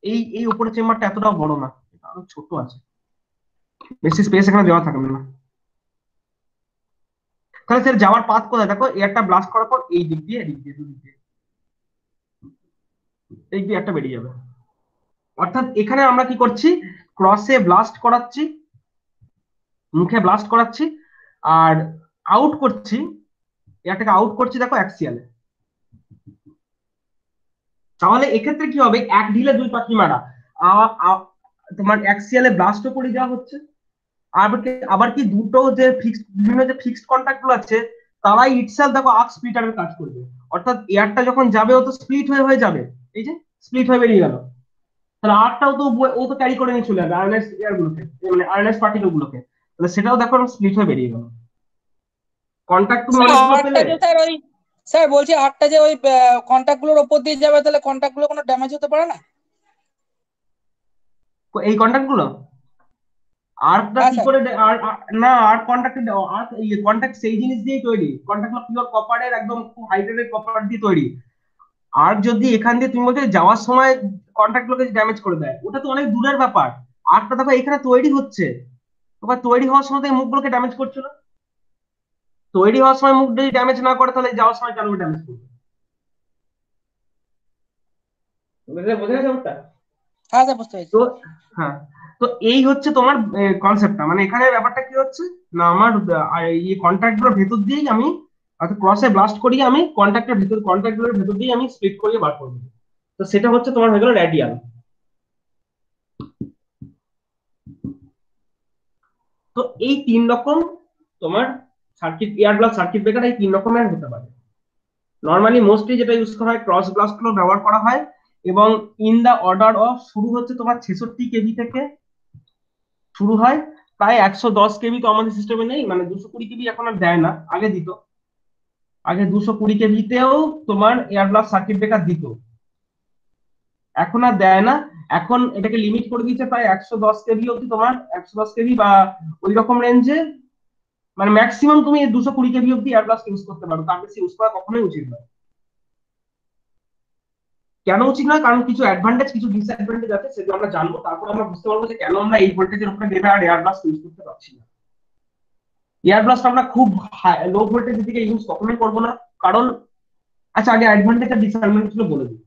এই এই উপরের চেম্বারটা এতটাও বড় না, এটা আরো ছোট আছে, বেশি স্পেস এখানে দেওয়া থাকবে না। তাহলে স্যার যাওয়ার পাথ কোথায়, দেখো এয়ারটা ব্লাস্ট করার পর এই দিক দিয়ে, এদিক দিয়ে, দুদিক দিয়ে, এই দিয়ে একটা বেরিয়ে যাবে। অর্থাৎ এখানে আমরা কি করছি, ক্রসে ব্লাস্ট করাচ্ছি, মুখে ব্লাস্ট করাচ্ছি, আর আউট করছি, এয়ারটাকে আউট করছি দেখো অ্যাক্সিয়ালে। তাহলে এক্ষেত্রে কি হবে, এক ঢিলে দুই পাখি মারা, তোমার অ্যাক্সিয়ালে ব্লাস্টও করে দেওয়া হচ্ছে, আবার কি দুটো যে ফিক্সড, বিভিন্ন যে ফিক্সড কন্টাক্ট গুলো আছে তারাই ইটসেলফ দেখো আর্ক স্প্লিটারের কাজ করবে। অর্থাৎ এয়ারটা যখন যাবে ও তো স্প্লিট হয়ে যাবে, এই যে স্প্লিট হয়ে বেরিয়ে গেল, তাহলে আর্কটাও তো ও তো ক্যারি করে নিয়ে চলে যাবে আরএনএস এয়ার গুলোকে, মানে আরএনএস পার্টিকেল গুলোকে, তাহলে সেটাও দেখো স্প্লিট হয়ে বেরিয়ে গেল। কন্টাক্ট তুমি স্যার অনেকগুলো আটটা পেলে, যে স্যার ওই স্যার বলছি আটটা যে ওই কন্টাক্ট গুলোর উপর দিয়ে যাবে, তাহলে কন্টাক্ট গুলো কোনো ড্যামেজ হতে পারে না? এই কন্টাক্ট গুলো আর্কটা হ্যাঁ কি স্যার। করে না, আর্ক কন্টাক্ট, আর্ক কন্টাক্ট সেই জিনিস দিয়েই তৈরি, কন্টাক্ট পিওর কপারের, একদম খুব হাইড্রেটেড কপার দিয়ে তৈরি। আর যদি এখান দিয়ে তুমি বলছো যাওয়ার সময় কন্ট্রাক্ট গুলোকে ড্যামেজ করে দেয়, ওটা তো অনেক দূরের ব্যাপার। আরটা দেখো এখানে তৈরি হচ্ছে, তোমার তৈরি হওয়ার সময় তো এই মুখগুলোকে ড্যামেজ করছিল, তৈরি হওয়ার সময় মুখ যদি ড্যামেজ না করে তাহলে যাওয়ার সময় কেন ড্যামেজ করবে? বুঝলে, বোঝা গেছে ব্যাপারটা? হ্যাঁ স্যার বুঝতে পেরেছি। তো হ্যাঁ, তো এই হচ্ছে তোমার কনসেপ্টটা, মানে এখানে ব্যাপারটা কি হচ্ছে না, আমার এই কন্ট্রাক্ট গুলোর ভেতর দিয়েই আমি, অর্থাৎ ক্রসে ব্লাস্ট করিয়ে আমি কন্ট্রাক্ট গুলোর ভেতর দিয়ে আমি স্প্লিট করিয়ে বার করবো। তো সেটা হচ্ছে তোমার হয়ে গেল রেডিয়াল। তো এই তিন রকম তোমার circuit, air blast, circuit breaker, এই তিন রকমের হতে পারে। নর্মালি মোস্টলি যেটা ইউজ করা হয় ক্রস ব্লাস্ট গুলো ব্যবহার করা হয়, এবং ইন দা অর্ডার অফ, শুরু হচ্ছে তোমার 66 কেভি থেকে শুরু হয়, প্রায় 110 কেভি তো আমাদের সিস্টেমে নেই, মানে 220 কেভি এখন আর দেয় না, আগে দিত, আগে 220 কেভিতেও তোমার এয়ার ব্লাস্ট সার্কিট ব্রেকার দিত, এখন আর দেয় না। এখন এটাকে লিমিট করে দিয়েছে প্রায় 110 কেভি অব্দি, তোমার 110 কেভি বা ওই রকম রেঞ্জে, মানে ম্যাক্সিমাম তুমি 220 কেভি অব্দি এয়ার ব্লাস্ট ইউজ করতে পারো, তার বেশি ইউজ করা কখনোই উচিত নয়। কেন উচিত নয়, কারণ কিছু অ্যাডভান্টেজ কিছু ডিসঅ্যাডভান্টেজ আছে, সেগুলো আমরা জানবো, তারপর আমরা বুঝতে পারবো যে কেন আমরা এই ভোল্টেজের উপরে নেমে আর এয়ার ব্লাস্ট ইউজ করতে পারছি না। এয়ার ব্লাস্ট আমরা খুব লো ভোল্টেজের দিকে ইউজ কখনোই করবো না, কারণ, আচ্ছা আগে অ্যাডভান্টেজ আর ডিসঅ্যাডভান্টেজ গুলো বলে দিই,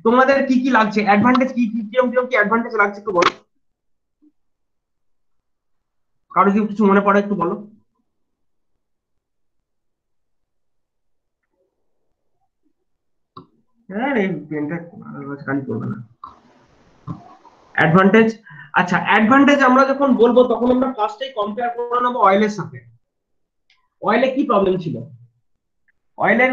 তোমাদের কি কি লাগছে অ্যাডভান্টেজ, কি কি কিরম কিরম কি অ্যাডভান্টেজ লাগছে একটু বলো, কারো কি কিছু মনে পড়ে একটু বলো। হ্যাঁ, এই পেনটা কাজ করবে না। অ্যাডভান্টেজ, আচ্ছা অ্যাডভান্টেজ আমরা যখন বলবো তখন আমরা ফার্স্টেই কম্পেয়ার করে নেবো অয়েলের সাথে। অয়েলে কি প্রবলেম ছিল, অয়েলের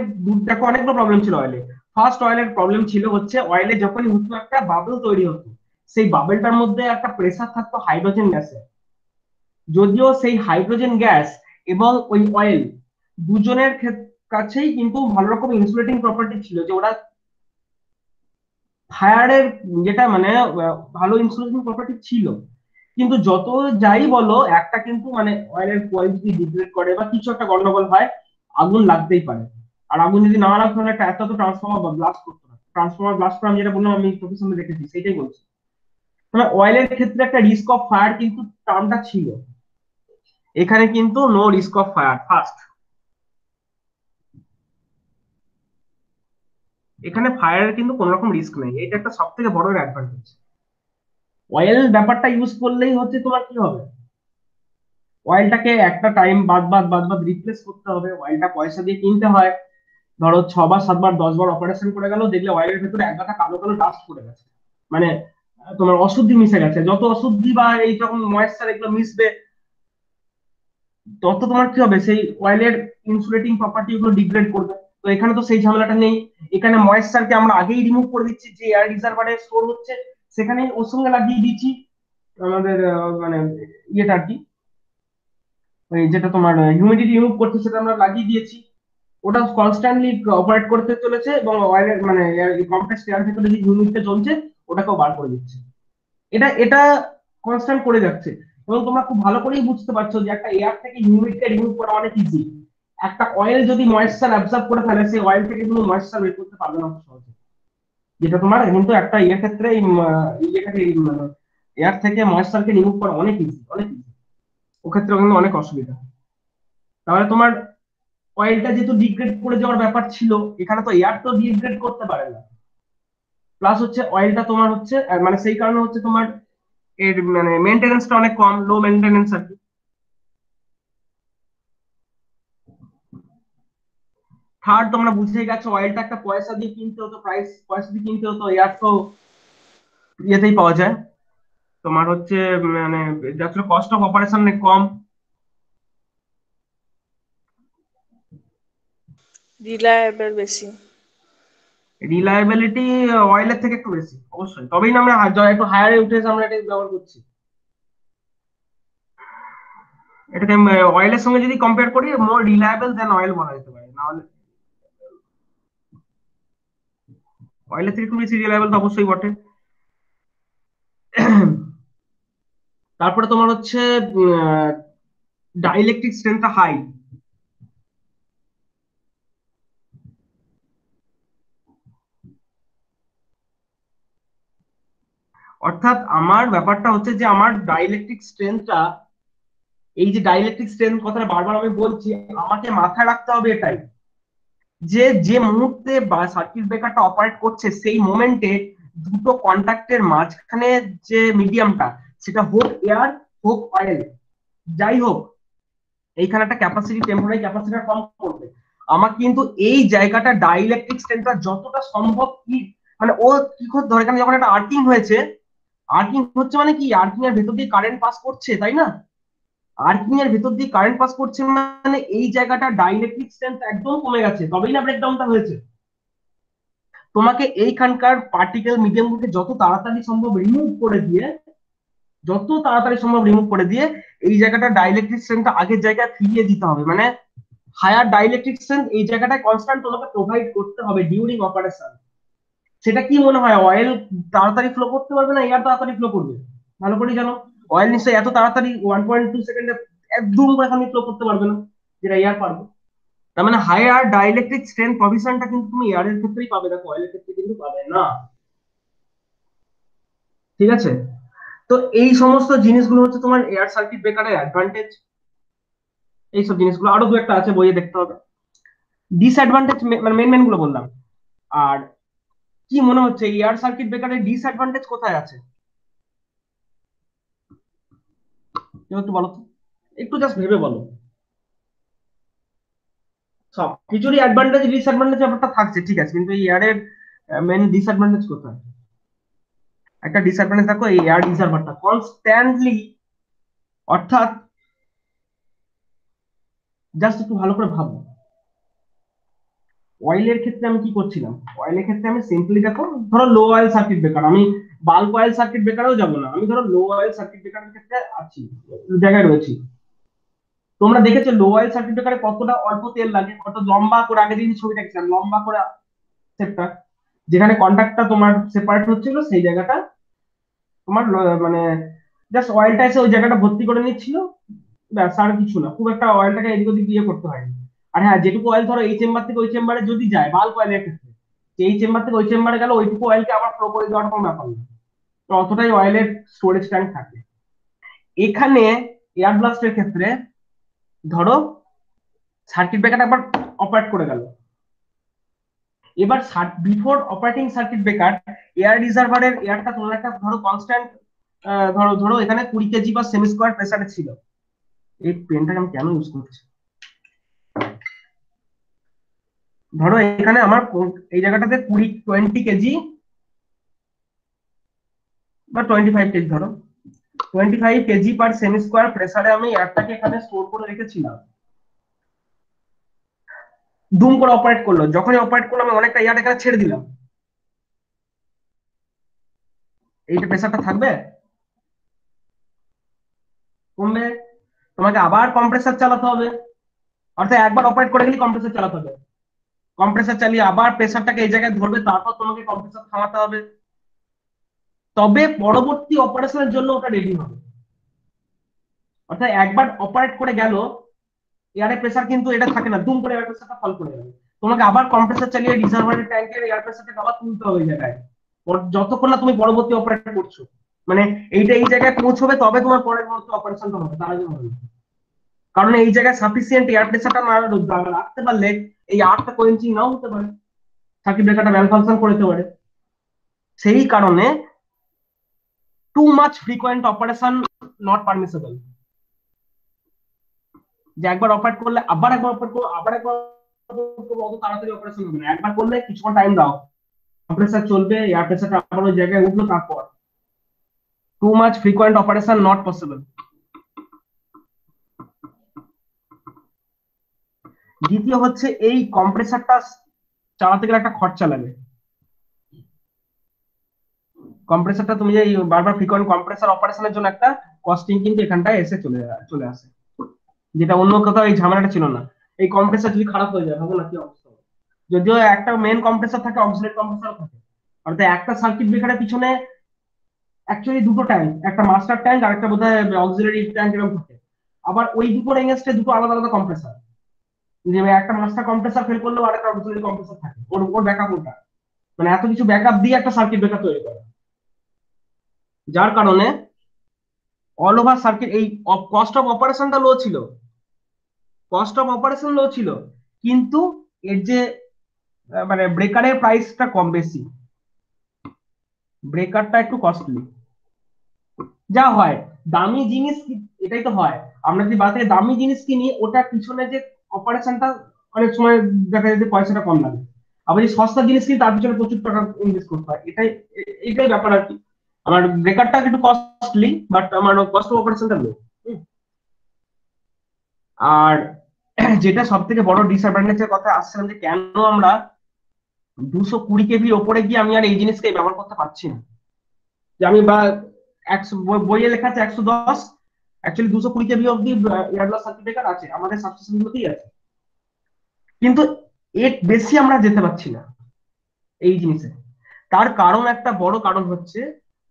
দেখো অনেকগুলো প্রবলেম ছিল অয়েলে। ফার্স্ট অয়েলের প্রবলেম ছিল হচ্ছে, অয়েলে যখনই হতো একটা বাবল তৈরি হতো, সেই বাবলটার মধ্যে একটা প্রেসার থাকতো হাইড্রোজেন গ্যাসের, যদিও সেই হাইড্রোজেন গ্যাস এবং ওই অয়েল দুজনের কাছেই কিন্তু ভালো রকম ইনসুলেটিং প্রপার্টি ছিল, যে ওরা ফায়ারের যেটা মানে ভালো ইনসুলেটিং প্রপার্টি ছিল, কিন্তু যত যাই বলো একটা কিন্তু মানে অয়েলের কোয়ালিটি ডিগ্রেড করে বা কিছু একটা গন্ডগোল হয়, আগুন লাগতেই পারে। আর আগুন যদি না লাগতো তাহলে এত তো ট্রান্সফর্মার ব্লাস্ট করতো না, ট্রান্সফর্মার ব্লাস্ট করা আমি যেটা বললাম, আমি চোখের সামনে দেখেছি, সেটাই বলছি। মানে অয়েলের ক্ষেত্রে একটা রিস্ক অফ ফায়ার কিন্তু টার্মটা ছিল, এখানে কিন্তু no risk of fire first. এখানে ফায়ারের কিন্তু কোনো রকম রিস্ক নেই, এটা একটা সব থেকে বড় অ্যাডভান্টেজ। অয়েল ব্যাপারটা ইউজ করলেই হচ্ছে তোমার কি হবে, অয়েলটাকে একটা টাইম বাদ রিপ্লেস করতে হবে, অয়েলটা পয়সা দিয়ে কিনতে হয়। ধরো 6 বার 7 বার 10 বার অপারেশন করে গেল, দেখলে অয়েলের ভেতরে এক গাদা কালো কালো ডাস্ট পড়ে গেছে, মানে তোমার অশুদ্ধি মিশে গেছে। যত অশুদ্ধি বা এই যখন ময়েশ্চার এগুলো মিশবে, তত তোমার কি হবে, সেই অয়েলের ইনসুলেটিং প্রপার্টি গুলো ডিগ্রেড করবে। তো এখানে তো সেই ঝামেলাটা নেই, এখানে ময়েশ্চারকে আমরা আগেই রিমুভ করে দিচ্ছি, যে এয়ার রিজার্ভারে স্টোর হচ্ছে সেখানে ওর সঙ্গে লাগিয়ে দিচ্ছি আমাদের মানে ইয়েটা আর কি, ওই যেটা তোমার হিউমিডিটি রিমুভ করছে সেটা আমরা লাগিয়ে দিয়েছি। ওটা কনস্ট্যান্টলি অপারেট করতে চলেছে, এবং অয়েলের মানে কম্প্রেসড এয়ার ভেতরে যে হিউমিডিটি জমছে ওটাকেও বার করে দিচ্ছে। এটা এটা কনস্ট্যান্ট করে যাচ্ছে। এবং তোমরা খুব ভালো করেই বুঝতে পারছো যে একটা এয়ার থেকে হিউমিডিটি রিমুভ করা অনেক ইজি। একটা অয়েল যদি ময়েশ্চার অ্যাবজর্ব করে ফেলে, সেই অয়েল থেকে কিন্তু ময়েশ্চার বের করতে পারবে না খুব সহজে। যেটা তোমার কিন্তু একটা ইয়ের ক্ষেত্রে ইয়েটাকে মানে এয়ার থেকে ময়েশ্চারকে রিমুভ করা অনেক ইজি, অনেক ইজি। ও ক্ষেত্রে কিন্তু অনেক অসুবিধা। তাহলে তোমার অয়েলটা যেহেতু ডিগ্রেড করে যাওয়ার ব্যাপার ছিল, এখানে তো এয়ার তো ডিগ্রেড করতে পারে না। প্লাস হচ্ছে অয়েলটা তোমার হচ্ছে মানে সেই কারণে হচ্ছে তোমার এর মানে মেনটেনেন্সটা অনেক কম, লো মেনটেনেন্স আর কি। থার্ড, তোমরা বুঝে গেছো অয়েলটা একটা পয়সা দিয়ে কিনতে হতো, প্রাইস পয়সা দিয়ে কিনতে হতো। এয়ার তো ইয়েতেই পাওয়া যায়, তোমার হচ্ছে মানে যার কস্ট অফ অপারেশন অনেক কম। রিলায়েবল বেশি। রিলায়েবিলিটি অয়েলের থেকে একটু বেশি অবশ্যই, তবেই না আমরা একটু হায়ারে উঠে এসে আমরা এটা ব্যবহার করছি। এটাকে অয়েলের সঙ্গে যদি কম্পেয়ার করি, মোর রিলায়েবল দেন অয়েল বলা যেতে পারে। নাহলে অয়েলের থেকে একটু বেশি রিলায়েবল তো অবশ্যই বটে। তারপরে তোমার হচ্ছে ডাইইলেকট্রিক স্ট্রেংথটা হাই। অর্থাৎ আমার ব্যাপারটা হচ্ছে যে আমার ডাইইলেকট্রিক স্ট্রেংথটা, এই যে ডাইইলেকট্রিক স্ট্রেংথ কথাটা বারবার আমি বলছি, আমাকে মাথায় রাখতে হবে এটাই, যে যে মুহূর্তে বা সার্কিট ব্রেকারটা অপারেট করছে সেই মোমেন্টে দুটো কন্ট্যাক্টের মাঝখানে যে মিডিয়ামটা, সেটা হোক এয়ার হোক অয়েল, যাই হোক, এইখানে একটা ক্যাপাসিটি, টেম্পোরারি ক্যাপাসিটার ফর্ম করবে। আমার কিন্তু এই জায়গাটা ডাইইলেকট্রিক স্ট্রেংথটা যতটা সম্ভব কি, মানে ও কি করতে ধরে, এখানে যখন একটা আর্কিং হয়েছে, আর্কিং হচ্ছে মানে কি, আর্কিং এর ভেতর দিয়ে কারেন্ট পাস করছে, তাই না? আর্কিং এর ভেতর দিয়ে কারেন্ট পাস করছে মানে এই জায়গাটা ডাইইলেকট্রিক স্ট্রেংথ একদম কমে গেছে, তবেই না ব্রেকডাউনটা হয়েছে। তোমাকে এইখানকার পার্টিকেল মিডিয়ামগুলোকে যত তাড়াতাড়ি সম্ভব রিমুভ করে দিয়ে, যত তাড়াতাড়ি সম্ভব রিমুভ করে দিয়ে এই জায়গাটা ডাইইলেকট্রিক স্ট্রেংথটা আগের জায়গায় ফিরিয়ে দিতে হবে। মানে হায়ার ডাইইলেকট্রিক স্ট্রেংথ এই জায়গাটায় কনস্ট্যান্ট তোমাকে প্রোভাইড করতে হবে ডিউরিং অপারেশন। সেটা কি মনে হয়, অয়েল তাড়াতাড়ি ফ্লো করতে পারবে না এয়ার তাড়াতাড়ি ফ্লো করবে? ভালো করে জানো, অয়েল নিশ্চয়ই এত তাড়াতাড়ি 1.2 সেকেন্ডে একদম করে খালি ফ্লো করতে পারবে না, যেটা এয়ার পারবে। তার মানে হায়ার ডাইইলেকট্রিক স্ট্রেংথ প্রভিশনটা কিন্তু তুমি এয়ারের ক্ষেত্রেই পাবে, দেখো অয়েলের ক্ষেত্রে কিন্তু পাবে না। ঠিক আছে? তো এই সমস্ত জিনিসগুলো হচ্ছে তোমার এয়ার সার্কিট ব্রেকারের অ্যাডভান্টেজ। এইসব জিনিসগুলো আরো দু একটা আছে, বইয়ে দেখতে হবে। ডিসঅ্যাডভান্টেজ মানে মেন মেন গুলো বললাম। আর কি মনে হচ্ছে এয়ার সার্কিট ব্রেকারের ডিসঅ্যাডভান্টেজ কোথায় আছে, কেউ একটু বলো তো, একটু জাস্ট ভেবে বলো। সব কিছুরই অ্যাডভান্টেজ ডিসঅ্যাডভান্টেজ ব্যাপারটা থাকছে, ঠিক আছে, কিন্তু এই এয়ারের মেন ডিসঅ্যাডভান্টেজ কোথায়? একটা ডিসঅ্যাডভান্টেজ দেখো, এই এয়ার রিজার্ভারটা কনস্ট্যান্টলি, অর্থাৎ জাস্ট একটু ভালো করে ভাবো, অয়েলের ক্ষেত্রে আমি কি করছিলাম, অয়েলের ক্ষেত্রে আমি সিম্পলি দেখো, ধরো লো অয়েল সার্কিট ব্রেকার, আমি বাল্ক অয়েল সার্কিট ব্রেকারেও যাবো না, আমি ধরো লো অয়েল সার্কিট ব্রেকারের ক্ষেত্রে আছি, জায়গায় রয়েছি। তোমরা দেখেছো লো অয়েল সার্কিট ব্রেকারে কতটা অল্প তেল লাগে, কত লম্বা করে, আগে দিন ছবি দেখছিলাম লম্বা করে সেটটা, যেখানে কন্ট্যাক্টটা তোমার সেপারেট হচ্ছিল সেই জায়গাটা তোমার মানে জাস্ট অয়েলটা এসে ওই জায়গাটা ভর্তি করে নিচ্ছিল, ব্যাস, আর কিছু না, খুব একটা অয়েলটাকে এদিক ওদিক দিয়ে করতে হয়নি। আর হ্যাঁ, যেটুকু অয়েল ধরো এই চেম্বার থেকে ওই চেম্বারে যদি যায়, বাল্ক অয়েলের ক্ষেত্রে যে এই চেম্বার থেকে ওই চেম্বারে গেল, ওইটুকু অয়েলকে আবার ফ্লো করে দেওয়ার কোনো ব্যাপার না, তো অতটাই অয়েলের স্টোরেজ ট্যাঙ্ক থাকে। এখানে এয়ার ব্লাস্টের ক্ষেত্রে ধরো সার্কিট ব্রেকার একবার অপারেট করে গেল, এবার before operating circuit breaker air রিজার্ভারের এয়ারটা তোমার একটা ধরো কনস্ট্যান্ট, ধরো ধরো এখানে 20 কেজি বা সেমি স্কোয়ার প্রেসারে ছিল। এই পেনটাকে আমি কেন ইউজ করছি, ধরো এখানে আমার এই জায়গাটাতে 20 কেজি বা 25 কেজি, ধরো 25 কেজি পার সেমি স্কোয়ার প্রেসারে আমি এয়ারটাকে এখানে স্টোর করে রেখেছিলাম। দুম করে অপারেট করলো, যখনই অপারেট করলো আমি অনেকটা এয়ার এখানে ছেড়ে দিলাম, এইটা প্রেসারটা থাকবে, কমবে। তোমাকে আবার কম্প্রেসার চালাতে হবে, অর্থাৎ একবার অপারেট করে গেলে কম্প্রেসার চালাতে হবে, কম্প্রেসার চালিয়ে আবার প্রেসারটাকে এই জায়গায় ধরবে, তারপর তোমাকে কম্প্রেসার থামাতে হবে, তবে পরবর্তী অপারেশনের জন্য ওটা রেডি হবে। অর্থাৎ একবার অপারেট করে গেল এয়ারের প্রেসার কিন্তু এটা থাকে না, দুম করে এয়ার প্রেসারটা ফল করে যাবে, তোমাকে আবার কম্প্রেসার চালিয়ে রিজার্ভারের ট্যাঙ্কের এয়ার প্রেসারটাকে আবার তুলতে হবে এই জায়গায়, যতক্ষণ না তুমি পরবর্তী অপারেট করছো, মানে এইটা এই জায়গায় পৌঁছবে তবে তোমার পরের মতো অপারেশনটা হবে, তার আগে হবে না। কারণ এই জায়গায় সাফিসিয়েন্ট এয়ার প্রেসারটা না রাখতে পারলে এই আর্টটা কোয়েঞ্চিং নাও হতে পারে, সার্কিট ব্রেকারটা ম্যাল ফাংশন করতে পারে। সেই কারণে too much frequent operation not permissible, যে একবার অপারেট করলে আবার একবার অপারেট করবো, আবার একবার অত তাড়াতাড়ি অপারেশন হবে না, একবার করলে কিছুক্ষণ টাইম দাও, কম্প্রেসার চলবে, এয়ার প্রেসারটা আবার ওই জায়গায় উঠলো, তারপর too much frequent operation not possible. দ্বিতীয় হচ্ছে এই কম্প্রেসারটা চালাতে গেলে একটা খরচা লাগে, কম্প্রেসারটা তুমি যে বারবার ফ্রিকোয়েন্ট কম্প্রেসার অপারেশনের জন্য একটা কস্টিং কিন্তু এখানটায় এসে চলে আসে, যেটা অন্য কোথাও এই ঝামেলাটা ছিল না। এই কম্প্রেসার যদি খারাপ হয়ে যায় ভাবো না কি অবস্থা হবে। যদিও একটা মেন কম্প্রেসার থাকে, অক্সিলারি কম্প্রেসার থাকে, অর্থাৎ একটা সার্কিট ব্রেকারের পিছনে অ্যাকচুয়ালি দুটো ট্যাঙ্ক, একটা মাস্টার ট্যাঙ্ক আর একটা বোধহয় অক্সিলারি ট্যাঙ্ক এরকম থাকে, আবার ওই দুটোর এগেইনস্টে দুটো আলাদা আলাদা কম্প্রেসার, যে একটা মাস্টার কম্প্রেসার ফেল করলেও আর একটা অক্সিলারি কম্প্রেসার থাকে, ওর ব্যাকআপ ওটা, মানে এত কিছু ব্যাকআপ দিয়ে একটা সার্কিট ব্রেকার তৈরি করে, যার কারণে অল ওভার সার্কিট এই কস্ট অফ অপারেশনটা লো ছিল, কস্ট অফ অপারেশন লো ছিল, কিন্তু এর যে মানে ব্রেকারের প্রাইসটা কম বেশি, ব্রেকারটা একটু কস্টলি, যা হয় দামি জিনিস এটাই তো হয়, আমরা যদি বাজার থেকে দামি জিনিস কিনি ওটা পিছনে যে অপারেশনটা অনেক সময় দেখা যায় যে পয়সাটা কম লাগে, আবার যদি সস্তা জিনিস কিনি তার পিছনে প্রচুর টাকা ইনভেস্ট করতে হয়, এটাই ব্যাপার আর কি। আমার ব্রেকারটা একটু কস্টলি বাট আমার কস্ট অফ অপারেশনটা লো। আর যেটা সব থেকে বড় ডিসঅ্যাডভান্টেজের কথা আসছিলাম, যে কেন আমরা 220 কেভির ওপরে গিয়ে আমি আর এই জিনিসকে ব্যবহার করতে পারছি না, যে আমি বা 100 বইয়ে লেখা আছে 110, অ্যাকচুয়ালি 220 কেভি অব্দি এয়ারলস সার্কিট ব্রেকার আছে আমাদের সাবস্টেশন গুলোতেই আছে, কিন্তু এর বেশি আমরা যেতে পারছি না এই জিনিসে। তার কারণ একটা বড় কারণ হচ্ছে,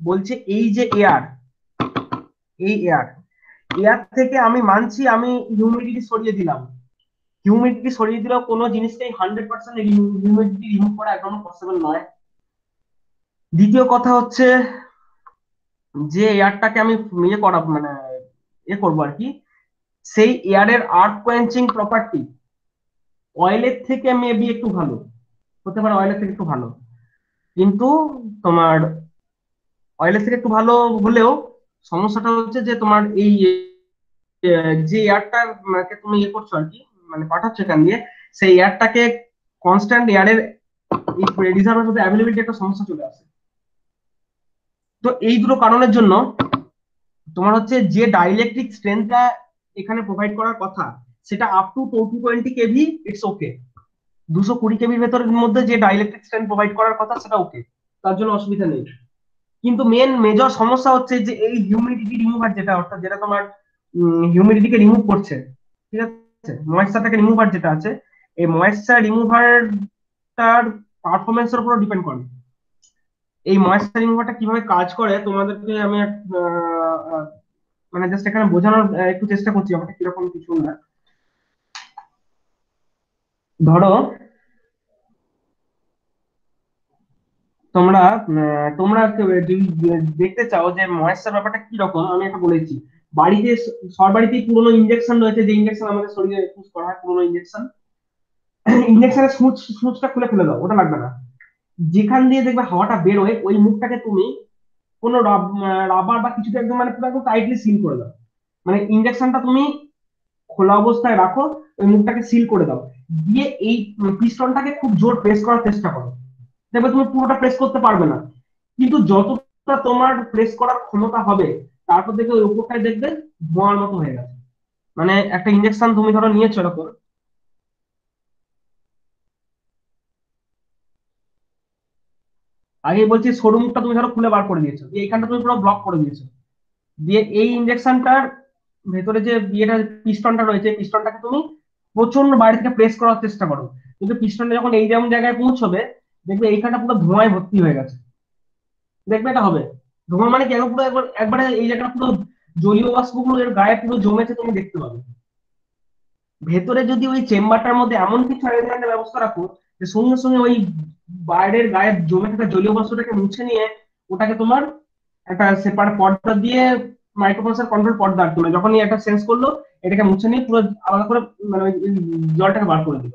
বলছে এই যে এই এয়ার থেকে আমি মানছি আমি হিউমিডিটি সরিয়ে দিলাম, হিউমিডিটি সরিয়ে দিলেও কোনো জিনিসটাই 100% হিউমিডিটি রিমুভ করা একদম পসিবল নয়। দ্বিতীয় কথা হচ্ছে যে এয়ারটাকে আমি ইয়ে করা মানে করবো আর কি, সেই এয়ারের আর্থ কোয়েঞ্চিং প্রপার্টি অয়েলের থেকে মেবি একটু ভালো হতে পারে, অয়েলের থেকে একটু ভালো, কিন্তু তোমার অয়েলের থেকে একটু ভালো হলেও সমস্যাটা হচ্ছে যে তোমার এই যে এয়ারটা তুমি ইয়ে করছো আর কি, মানে পাঠাচ্ছ এখান দিয়ে, সেই এয়ারটাকে কনস্ট্যান্ট এয়ারের রিজার্ভের মধ্যে অ্যাভেলেবিলিটি একটা সমস্যা চলে আসে। তো এই দুটো কারণের জন্য তোমার হচ্ছে যে ডাইইলেকট্রিক স্ট্রেংথটা এখানে প্রোভাইড করার কথা সেটা up to 220 KV it's okay, 220 কেভির ভেতরের মধ্যে যে ডাইইলেকট্রিক স্ট্রেংথ প্রোভাইড করার কথা সেটা ওকে, তার জন্য অসুবিধা নেই। কিন্তু মেজর সমস্যা হচ্ছে যে এই হিউমিডিটি রিমুভার যেটা, অর্থাৎ যেটা তোমার হিউমিডিটিকে রিমুভ করছে, ঠিক আছে, ময়েশ্চারটাকে রিমুভার যেটা আছে, এই ময়েশ্চার রিমুভারটার পারফরমেন্সের উপর ডিপেন্ড করে। এই ময়েশ্চার রিমুভারটা কিভাবে কাজ করে তোমাদেরকে আমি মানে জাস্ট এখানে বোঝানোর একটু চেষ্টা করছি, ব্যাপারটা কিরকম কিছু না। ধরো তোমরা তোমরা যদি দেখতে চাও যে ময়েশ্চার ব্যাপারটা কি রকম, আমি একটা বলেছি, বাড়িতে সবার বাড়িতেই পুরোনো ইনজেকশন রয়েছে, যে ইনজেকশন আমাদের শরীরে ইউজ করা হয়, পুরোনো ইনজেকশন, ইঞ্জেকশনের সুচটা খুলে ফেলে দাও, ওটা লাগবে না। যেখান দিয়ে দেখবে হাওয়াটা বেরোয় ওই মুখটাকে তুমি কোনো রাবার বা কিছুতে একদম মানে পুরো একদম টাইটলি সিল করে দাও। মানে ইঞ্জেকশনটা তুমি খোলা অবস্থায় রাখো, ওই মুখটাকে সিল করে দাও, দিয়ে এই পিস্টনটাকে খুব জোর প্রেস করার চেষ্টা করো। দেখবে তুমি পুরোটা প্রেস করতে পারবে না, কিন্তু যতটা তোমার প্রেস করার ক্ষমতা হবে তারপর দেখবে ওই উপরটায় দেখবে ধোঁয়ার মতো হয়ে গেছে। মানে একটা ইঞ্জেকশন তুমি ধরো নিয়েছো এরকম, আগে বলছি সরু মুখটা তুমি ধরো খুলে বার করে দিয়েছো, দিয়ে এইখানটা তুমি পুরো ব্লক করে দিয়েছো, দিয়ে এই ইঞ্জেকশনটার ভেতরে যে ইয়েটা পিস্টনটা রয়েছে পিস্টনটাকে তুমি প্রচন্ড বাইরে থেকে প্রেস করার চেষ্টা করো, কিন্তু পিস্টনটা যখন এই যেমন জায়গায় পৌঁছবে দেখবে এইখানটা পুরো ধোঁয়ায় ভর্তি হয়ে গেছে। দেখবে এটা হবে, ধোঁয়া মানে কি একবার পুরো একবারে এই জায়গাটা পুরো জলীয় বাষ্পগুলো এর গায়ে পুরো জমেছে তুমি দেখতে পাবে। ভেতরে যদি ওই চেম্বারটার মধ্যে এমন কিছু অ্যারেঞ্জমেন্টের ব্যবস্থা রাখো যে সঙ্গে সঙ্গে ওই বাইরের গায়ে জমে থাকা জলীয় বাষ্পটাকে মুছে নিয়ে ওটাকে তোমার একটা সেপারেট পর্দা দিয়ে মাইক্রোপ্রসেসর কন্ট্রোল পর্দা আর কি, মানে যখনই একটা সেন্স করলো এটাকে মুছে নিয়ে পুরো আলাদা করে মানে ওই জলটাকে বার করে দিল,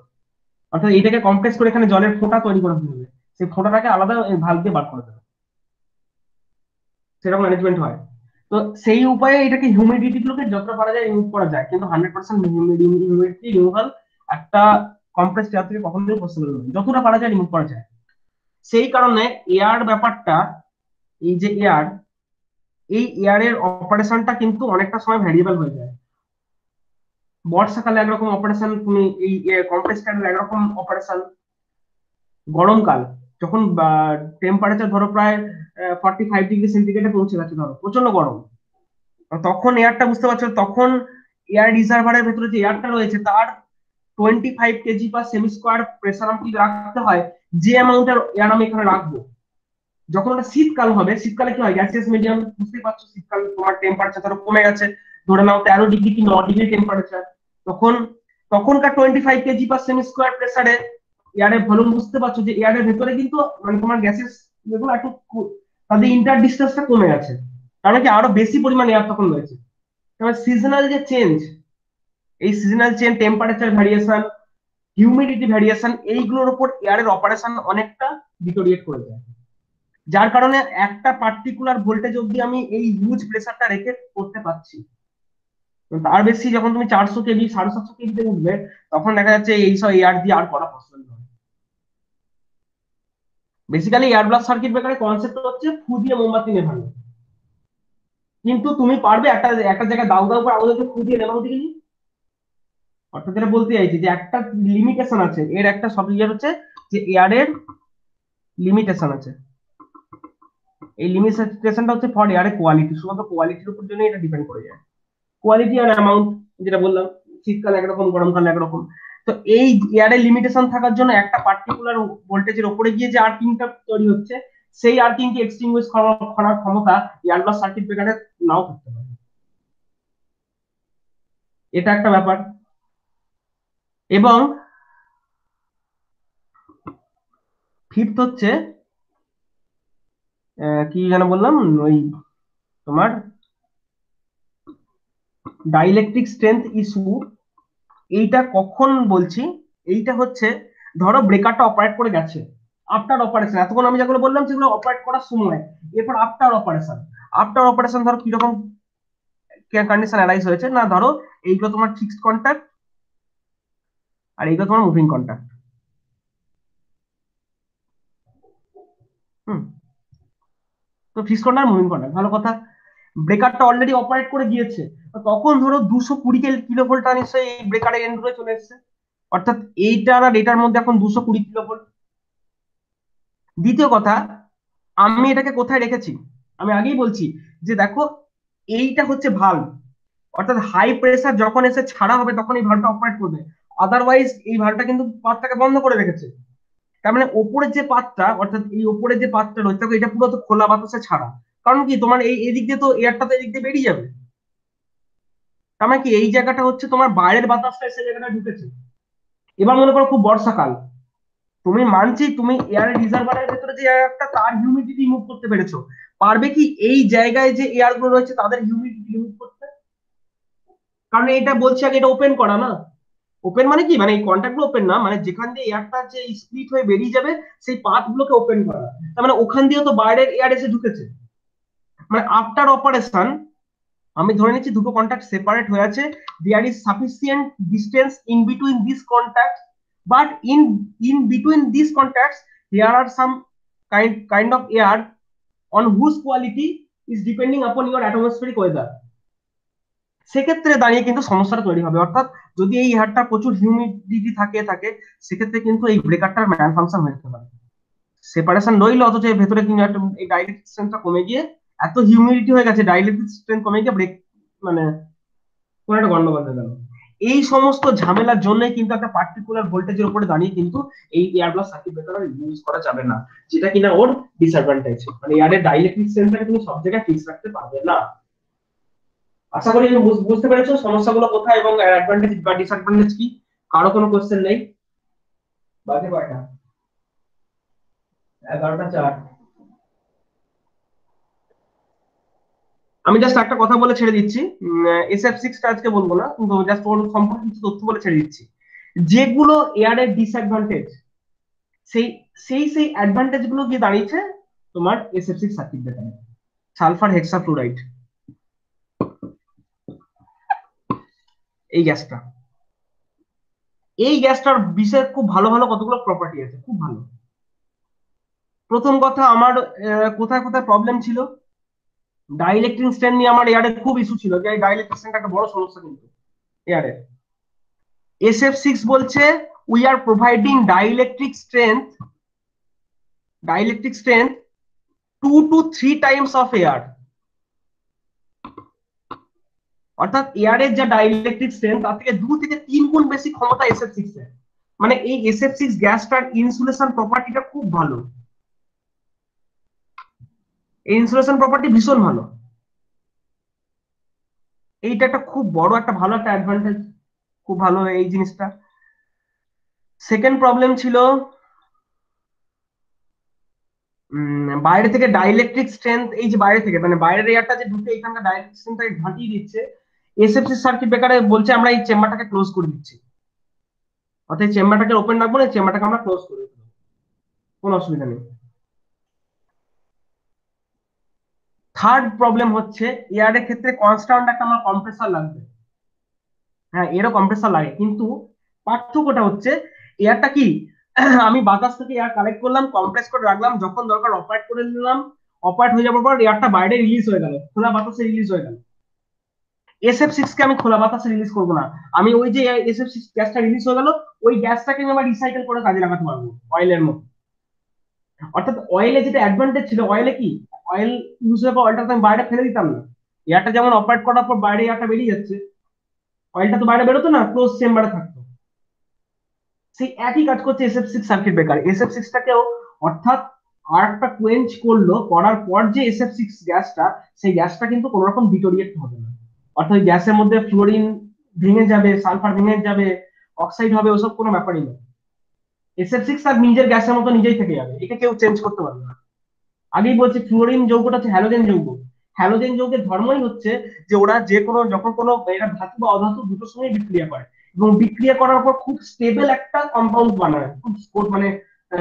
অর্থাৎ এইটাকে কমপ্রেস করে এখানে জলের ফোঁটা তৈরি করে ফেলবে, সেই ফোঁটাটাকে আলাদা ভাগ দিয়ে বার করে দেবে, সেরকম ম্যানেজমেন্ট হয়। তো সেই উপায়ে এটাকে হিউমিডিটি গুলোকে যতটা পারা যায় রিমুভ করা যায়, কিন্তু 100% হিউমিডিটি রিমুভাল একটা কম্প্রেস এয়ার থেকে কখনোই পসিবল নয়, যতটা পারা যায় রিমুভ করা যায়। সেই কারণে এয়ার ব্যাপারটা, এই যে এয়ার, এই এয়ারের অপারেশনটা কিন্তু অনেকটা সময় ভ্যারিয়েবল হয়ে যায়। বর্ষাকালে একরকম অপারেশন, তুমি এই কম্প্রেস এয়ারের একরকম অপারেশন, গরমকাল যখন টেম্পারেচার ধরো প্রায় 45 ডিগ্রি সেন্টিগ্রেডে পৌঁছে গেছে, ধরো প্রচন্ড গরম, তখন এয়ারটা বুঝতে পারছো, তখন এয়ার রিজার্ভারের ভেতরে যে এয়ারটা রয়েছে তার 25 KG per cm square pressure আমাকে রাখতে হয়, যে অ্যামাউন্টের এয়ার আমি এখানে রাখবো। যখন ওটা শীতকাল হবে, শীতকালে কি হয়, গ্যাসিয়াস মিডিয়াম বুঝতেই পারছো, শীতকাল তোমার টেম্পারেচার ধরো কমে গেছে, ধরে নাও 13 ডিগ্রি কি 9 ডিগ্রি টেম্পারেচার, তখন তখনকার 25 কেজি পার সেমি স্কোয়ার প্রেসারে এয়ারের ভলিউম বুঝতে পারছো যে এয়ারের ভেতরে কিন্তু মানে তোমার গ্যাসেস যেগুলো একটু তাদের ইন্টার ডিস্টেন্সটা কমে গেছে, কারণ কি আরো বেশি পরিমাণ এয়ার তখন রয়েছে। এবার সিজনাল যে চেঞ্জ, এই seasonal change, temperature variation, humidity variation, এইগুলোর উপর এয়ারের অপারেশন অনেকটা ডিটোরিয়েট করে যায়, যার কারণে একটা পার্টিকুলার ভোল্টেজ অবধি আমি এই হিউজ প্রেসারটা রেখে করতে পারছি। তার বেশি যখন তুমি 400 কেভি 750 কেভিতে উঠবে তখন দেখা যাচ্ছে এই সব এয়ার দিয়ে আর করা পসিবল নয়। বেসিক্যালি এয়ার ব্লাস্ট সার্কিট ব্রেকারের কনসেপ্ট হচ্ছে ফু দিয়ে মোমবাতি নেভানো, কিন্তু তুমি পারবে একটা একটা জায়গায় দাউ দাউ করে আগুনকে ফু দিয়ে নেভানো দিকে? অর্থাৎ যেটা বলতে চাইছি যে একটা লিমিটেশন আছে, এর একটা সব ইয়ার হচ্ছে যে এয়ারের লিমিটেশন আছে, এই লিমিটেশনটা হচ্ছে ফর এয়ারের কোয়ালিটি, শুধুমাত্র কোয়ালিটির উপর জন্য এটা ডিপেন্ড করে যায়, কোয়ালিটি আর অ্যামাউন্ট, যেটা বললাম শীতকালে একরকম গরমকালে একরকম। তো এই এয়ারের লিমিটেশন থাকার জন্য একটা পার্টিকুলার ভোল্টেজের উপরে গিয়ে যে আর্কিংটা তৈরি হচ্ছে সেই আর্কিংকে এক্সটিংগুইশ করার ক্ষমতা এয়ার ব্লাস্ট সার্কিট ব্রেকারের নাও থাকতে পারে, এটা একটা ব্যাপার। এবং ফিফথ হচ্ছে কি যেন বললাম, ওই তোমার ডাইইলেকট্রিক স্ট্রেংথ ইস্যু। এইটা কখন বলছি, এইটা হচ্ছে ধরো ব্রেকারটা অপারেট করে গেছে, আফটার অপারেশন, এতক্ষণ আমি যেগুলো বললাম সেগুলো অপারেট করার সময়, এরপর আফটার অপারেশন, আফটার অপারেশন ধরো কিরকম কন্ডিশন অ্যারাইজ হয়েছে না, ধরো এইগুলো তোমার ফিক্সড কন্ট্যাক্ট আর এইগুলো তোমার মুভিং কন্ট্যাক্ট। হুম, তো ফিক্সড কন্ট্যাক্ট মুভিং কন্ট্যাক্ট ভালো কথা, ব্রেকারটা অলরেডি অপারেট করে গিয়েছে, তখন ধরো 220 কিলোভোল্ট নিশ্চয়ই এই ব্রেকারের এন্ড ধরে চলে এসেছে, অর্থাৎ এইটার আর এটার মধ্যে এখন 220 কিলোভোল্ট। দ্বিতীয় কথা, আমি এটাকে কোথায় রেখেছি, আমি আগেই বলছি যে দেখো এইটা হচ্ছে ভালভ, অর্থাৎ হাই প্রেসার যখন এসে ছাড়া হবে তখন এই ভালভটা অপারেট করবে, আদারওয়াইজ এই ভালভটা কিন্তু পাতটাকে বন্ধ করে রেখেছে। তার মানে ওপরের যে পাতটা, অর্থাৎ এই ওপরের যে পাতটা রয়েছে এটা পুরো তো খোলা বাতাসে ছাড়া, কারণ কি তোমার এই এদিক দিয়ে তো এয়ারটা তো এদিক দিয়ে বেরিয়ে যাবে, তার মানে কি এই জায়গাটা হচ্ছে তোমার বাইরের বাতাসটা এসে জায়গাটা ঢুকেছে। এবার মনে করো খুব বর্ষাকাল, তুমি মানছি তুমি এয়ার রিজার্ভারের ভেতরে যে এয়ারটা তার হিউমিডিটি রিমুভ করতে পেরেছো, পারবে কি এই জায়গায় যে এয়ার গুলো রয়েছে তাদের হিউমিডিটি রিমুভ করতে? কারণ এটা বলছি আগে এটা ওপেন করা না, ওপেন মানে কি, মানে এই কন্ট্যাক্ট গুলো ওপেন না, মানে যেখান দিয়ে এয়ারটা যে স্প্লিট হয়ে বেরিয়ে যাবে সেই পাথ গুলোকে ওপেন করা। তার মানে ওখান দিয়ে তো বাইরের এয়ার এসে ঢুকেছে। মানে আফটার অপারেশন আমি ধরে নিচ্ছি দুটো কন্ট্যাক্ট সেপারেট হয়ে আছে, there is sufficient distance in between this contact, but in between this contacts there are some kind of air on whose quality is depending upon your atmospheric weather. সেক্ষেত্রে দাঁড়িয়ে কিন্তু সমস্যাটা তৈরি হবে। অর্থাৎ যদি এই এয়ারটা প্রচুর হিউমিডিটি থাকে সেক্ষেত্রে কিন্তু এই ব্রেকারটার ম্যাল ফাংশন হয়ে যেতে পারে। সেপারেশন রইল অথচ এর ভেতরে কিন্তু একটা এই ডাইলেক্ট্রিক স্ট্রেন্থটা কমে গিয়ে এত হিউমিডিটি হয়ে গেছে, ডাইলেক্ট্রিক স্ট্রেন্থ কমে গিয়ে ব্রেক মানে কোনো একটা গন্ডগোল হয়ে গেল। এই সমস্ত ঝামেলার জন্য কিন্তু একটা পার্টিকুলার ভোল্টেজের উপরে দাঁড়িয়ে কিন্তু এই air blast circuit breaker use করা যাবে না, যেটা কিনা ওর ডিসঅ্যাডভান্টেজ। মানে এয়ারের ডাইলেক্ট্রিক স্ট্রেন্থটাকে তুমি সব জায়গায় ফিক্স রাখতে পারবে না। আশা করি তুমি বুঝতে পেরেছো সমস্যাগুলো কোথায় এবং অ্যাডভান্টেজ বা ডিসঅ্যাডভান্টেজ কি। কারো কোনো কোশ্চেন নেই? বাজে কয়টা? 11:04। আমি জাস্ট একটা কথা বলে ছেড়ে দিচ্ছি, SF6টা আজকে বলবো না, কিন্তু জাস্ট ওর সম্পর্কে কিছু তথ্য বলে ছেড়ে দিচ্ছি। যেগুলো এয়ারের ডিসঅ্যাডভান্টেজ সেই সেই সেই অ্যাডভান্টেজ গুলো গিয়ে দাঁড়িয়েছে তোমার SF6 সার্কিট ব্রেকারে। সালফার হেক্সাফ্লুরাইড, এই গ্যাসটা, এই গ্যাসটার বিশেষ খুব ভালো ভালো কতগুলো প্রপার্টি আছে, খুব ভালো। প্রথম কথা, আমার কোথায় কোথায় প্রবলেম ছিল, ডাইইলেকট্রিক স্ট্রেন নিয়ে আমার এয়ারে খুব ইস্যু ছিল, যে ডাইইলেকট্রিক স্ট্রেন একটা বড় সমস্যা কিন্তু এয়ারে। SF6 বলছে we are providing dielectric strength 2 to 3 Times of air. অর্থাৎ এয়ারের যা ডাইইলেকট্রিক স্ট্রেংথ তার থেকে 2 থেকে 3 গুণ বেশি ক্ষমতা SF6 এর। মানে এই SF6 গ্যাসটার ইনসুলেশন প্রপার্টিটা খুব ভালো, এই ইনসুলেশন প্রপার্টি ভীষণ ভালো। এইটা একটা খুব বড় একটা ভালো একটা অ্যাডভান্টেজ, খুব ভালো এই জিনিসটা। সেকেন্ড প্রবলেম ছিল বাইরে থেকে ডাইইলেকট্রিক স্ট্রেংথ, এই যে বাইরে থেকে মানে বাইরের এয়ারটা যে ঢুকে এখানকার ডাইইলেকট্রিক স্ট্রেংথটাকে ঘাঁটিয়ে দিচ্ছে, SF6 সার্কিট ব্রেকারে বলছে আমরা এই চেম্বারটাকে ক্লোজ করে দিচ্ছি। অর্থাৎ এই চেম্বারটাকে ওপেন রাখবো না, চেম্বারটাকে আমরা ক্লোজ করে দেবো, কোনো অসুবিধা নেই। থার্ড প্রবলেম হচ্ছে এয়ারের ক্ষেত্রে কনস্ট্যান্ট একটা আমার কম্প্রেসার লাগবে। হ্যাঁ, এরও কম্প্রেসার লাগে, কিন্তু পার্থক্যটা হচ্ছে এয়ারটা কি আমি বাতাস থেকে এয়ার কালেক্ট করলাম, কম্প্রেস করে রাখলাম, যখন দরকার অপারেট করে নিলাম, অপারেট হয়ে যাওয়ার পর এয়ারটা বাইরে রিলিজ হয়ে গেল, খোলা বাতাসে রিলিজ হয়ে গেল। SF6 কে আমি খোলা বাতাসে রিলিজ করবো না, আমি ওই যে SF6 গ্যাসটা রিলিজ হয়ে গেল ওই গ্যাসটাকে আমি আবার রিসাইকেল করে কাজে লাগাতে পারবো অয়েলের মতো। অর্থাৎ অয়েলে যেটা অ্যাডভান্টেজ ছিল, অয়েলে কি অয়েল ইউজ হয়ে অয়েলটা আমি বাইরে ফেলে দিতাম না, এয়ারটা যেমন অপারেট করার পর বাইরে এয়ারটা বেরিয়ে যাচ্ছে, অয়েলটা তো বাইরে বেরোতো না, ক্লোজ চেম্বারে থাকতো। সেই একই কাজ করছে SF6 সার্কিট ব্রেকার। SF6টাকেও অর্থাৎ আর্কটা কোয়েঞ্চ করলো, করার পর যে SF6 গ্যাসটা, সেই গ্যাসটা কিন্তু কোনো রকম ডিটোরিয়েট হবে না। অর্থাৎ ওই গ্যাসের মধ্যে ফ্লোরিন ভেঙে যাবে, সালফার ভেঙে যাবে, অক্সাইড হবে, ওসব কোনো ব্যাপারই না। SF6 তার নিজের গ্যাসের মতো নিজেই থেকে যাবে, এটা কেউ চেঞ্জ করতে পারবে না। আগেই বলছি ফ্লোরিন যৌগটা হচ্ছে হ্যালোজেন যৌগ। হ্যালোজেন যৌগের ধর্মই হচ্ছে যে ওরা যে কোনো যখন কোনো এরা ধাতু বা অধাতু দুটোর সঙ্গে বিক্রিয়া করে এবং বিক্রিয়া করার পর খুব স্টেবল একটা কম্পাউন্ড বানায়, খুব মানে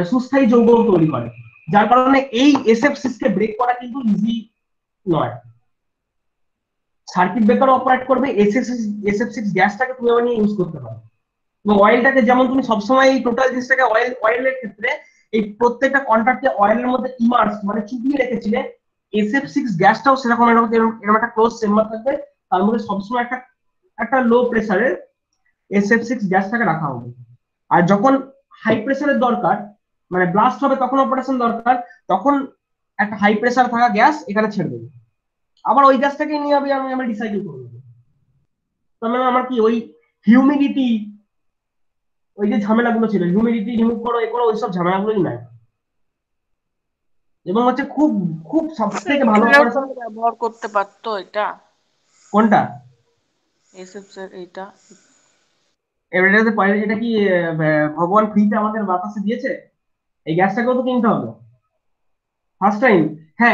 সুস্থায়ী যৌগ তৈরি করে, যার কারণে এই SF6 কে ব্রেক করা কিন্তু ইজি নয়। সার্কিট ব্রেকার অপারেট করবে SF6 গ্যাসটাকে তুমি আবার নিয়ে ইউজ করতে পারো। এবং অয়েলটাকে যেমন তুমি সবসময় এই টোটাল জিনিসটাকে অয়েলের ক্ষেত্রে এই প্রত্যেকটা কন্ট্রাক্টে অয়েলের মধ্যে ইমার্স মানে চুপিয়ে রেখেছিলে, SF6 গ্যাসটাও সেরকম এরকম একটা ক্লোজ চেম্বার থাকবে, তার মধ্যে সবসময় একটা একটা লো প্রেসারের SF6 গ্যাসটাকে রাখা হবে। আর যখন হাই প্রেসারের দরকার মানে ব্লাস্ট হবে তখন অপারেশন দরকার, তখন একটা হাই প্রেসার থাকা গ্যাস এখানে ছেড়ে দেবে, আবার ওই গ্যাসটাকে নিয়ে আমি রিসাইকেল করে দেবো। তার মানে আমার কি ওই হিউমিডিটি, ওই যে ঝামেলাগুলো ছিল, হিউমিডিটি রিমুভ করো এ করো, ওইসব ঝামেলাগুলোই নাই। এবং হচ্ছে খুব খুব সব থেকে ভালো অপারেশন। ব্যবহার করতে পারতো এটা, কোনটা? SF এটা এটা কি ভগবান ফ্রিতে আমাদের বাতাসে দিয়েছে? এই গ্যাসটাকেও তো কিনতে হবে ফার্স্ট টাইম। হ্যাঁ,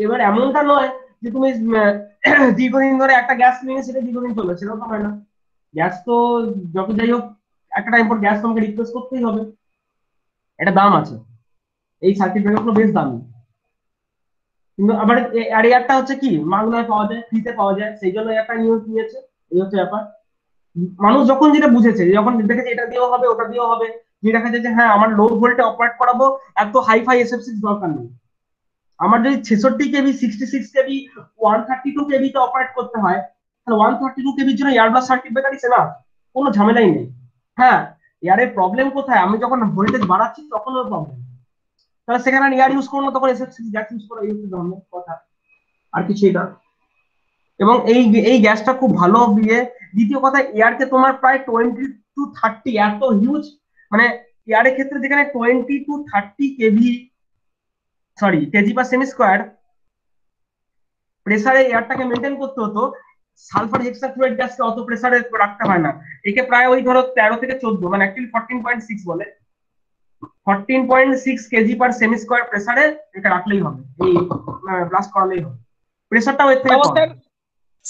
এবার এমনটা নয় যে তুমি দীর্ঘদিন ধরে একটা গ্যাস কিনে সেটা দীর্ঘদিন চলবে, সেটাও তো হয় না। গ্যাস তো যত যাই হোক একটা টাইম পর গ্যাস তোমাকে রিপ্লেস করতেই হবে, এটা দাম আছে, এই সার্কিট ব্রেকার গুলো বেশ দামি। কিন্তু আবার এয়ারটা হচ্ছে কি বাংলায় পাওয়া যায়, ফ্রিতে পাওয়া যায়, সেই জন্য একটা নিউজ নিয়েছে, এই হচ্ছে ব্যাপার। মানুষ যখন যেটা বুঝেছে, যখন দেখেছে এটা দিয়েও হবে ওটা দিয়েও হবে, যে দেখা যায় যে হ্যাঁ আমার লো ভোল্টে অপারেট করাবো, এত হাই ফাই SF6 দরকার নেই। আমার যদি 66 কেবি 66 কেবি 132 কেবি তে অপারেট করতে হয়, তাহলে 132 কেবির জন্য এয়ারব্লাস সার্কিট ব্রেকার ইজ এনাফ, কোনো ঝামেলাই নেই। হ্যাঁ, এয়ারের প্রবলেম কোথায়, আমি যখন ভোল্টেজ বাড়াচ্ছি তখন ওর প্রবলেম, তাহলে সেখানে এয়ার ইউজ করবো না, তখন SF6 গ্যাস ইউজ করা, এই হচ্ছে ধরনের কথা, আর কিছুই না। এবং এই এই গ্যাসটা খুব ভালো দিয়ে। দ্বিতীয় কথা, এয়ারকে তোমার প্রায় 20 to 30 এত হিউজ, মানে এয়ারের ক্ষেত্রে যেখানে 20 to 30 KV kg per cm square প্রেসারে এয়ারটাকে মেনটেন করতে হতো, সালফার হেক্সাফ্লুরাইড গ্যাসকে অত প্রেসারে রাখতে হয় না। একে প্রায় ওই ধরো 13 থেকে 14, মানে অ্যাকচুয়ালি 14.6 বলে, 14.6 কেজি পার সেমি স্কোয়ার প্রেসারে এটা রাখলেই হবে, এই ব্লাস্ট করালেই হবে, প্রেসারটাও এর থেকে কম। স্যার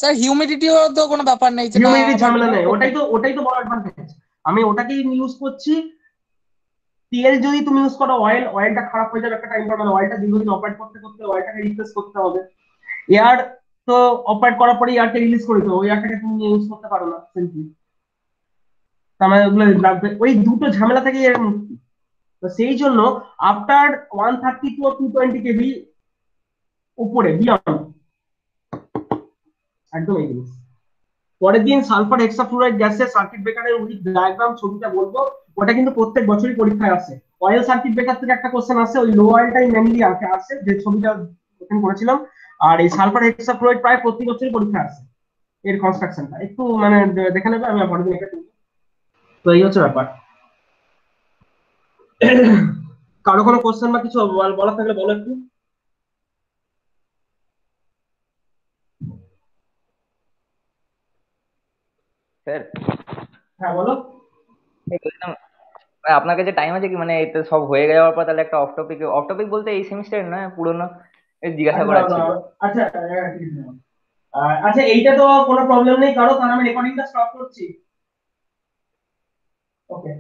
স্যার হিউমিডিটিও তো কোনো ব্যাপার নেই যে না হিউমিডিটি আমার ঝামেলা নেই, ওটাই তো বড় অ্যাডভান্টেজ। আমি ওটাকেই ইউজ করছি। তেল যদি তুমি ইউজ করো, অয়েলটা খারাপ হয়ে যাবে একটা টাইম পর, মানে অয়েলটা দীর্ঘদিন অপারেট করতে করতে অয়েলটাকে রিপ্লেস করতে হবে। এয়ার তো অপারেট করার পরে এয়ারটা রিলিজ করে দিতে হবে, ওই এয়ারটাকে তুমি ইউজ করতে পারো না সিম্পলি। তার মানে ওগুলো লাগবে, ওই দুটো ঝামেলা থেকে এর মুক্তি। তো সেই জন্য আফটার 132 or 220 কেবি উপরে বিয়ন্ড, একদম এই জিনিস। পরের দিন সালফার হেক্সাফ্লুরাইড গ্যাসের সার্কিট ব্রেকারের উইথ ডায়াগ্রাম ছবিটা বলবো, ওটা কিন্তু প্রত্যেক বছরই পরীক্ষায় আসে। অয়েল সার্কিট ব্রেকার থেকে একটা কোশ্চেন আসে, ওই লো অয়েলটাই মেনলি আসে, যে ছবিটা ওপেন করেছিলাম। আর এই সালফার হেক্সাফ্লুরাইড প্রায় প্রতি বছরই পরীক্ষায় আসে, এর কনস্ট্রাকশনটা একটু মানে দেখে নেবে, আমি পরের দিন এটা তুলবো। তো এই হচ্ছে ব্যাপার। কারো কোনো কোশ্চেন বা কিছু বলার থাকলে বলো একটু। স্যার হ্যাঁ বলো। বলছিলাম, আপনার কাছে টাইম আছে কি, মানে এটা সব হয়ে যাওয়ার পর তাহলে একটা অফ টপিক বলতে এই সেমিস্টার না পুরোনো জিজ্ঞাসা আচ্ছা করার ছিল। আচ্ছা আচ্ছা, এইটা তো কোনো প্রবলেম নেই কারো, তাহলে আমি রেকর্ডিংটা স্টপ করছি। ওকে।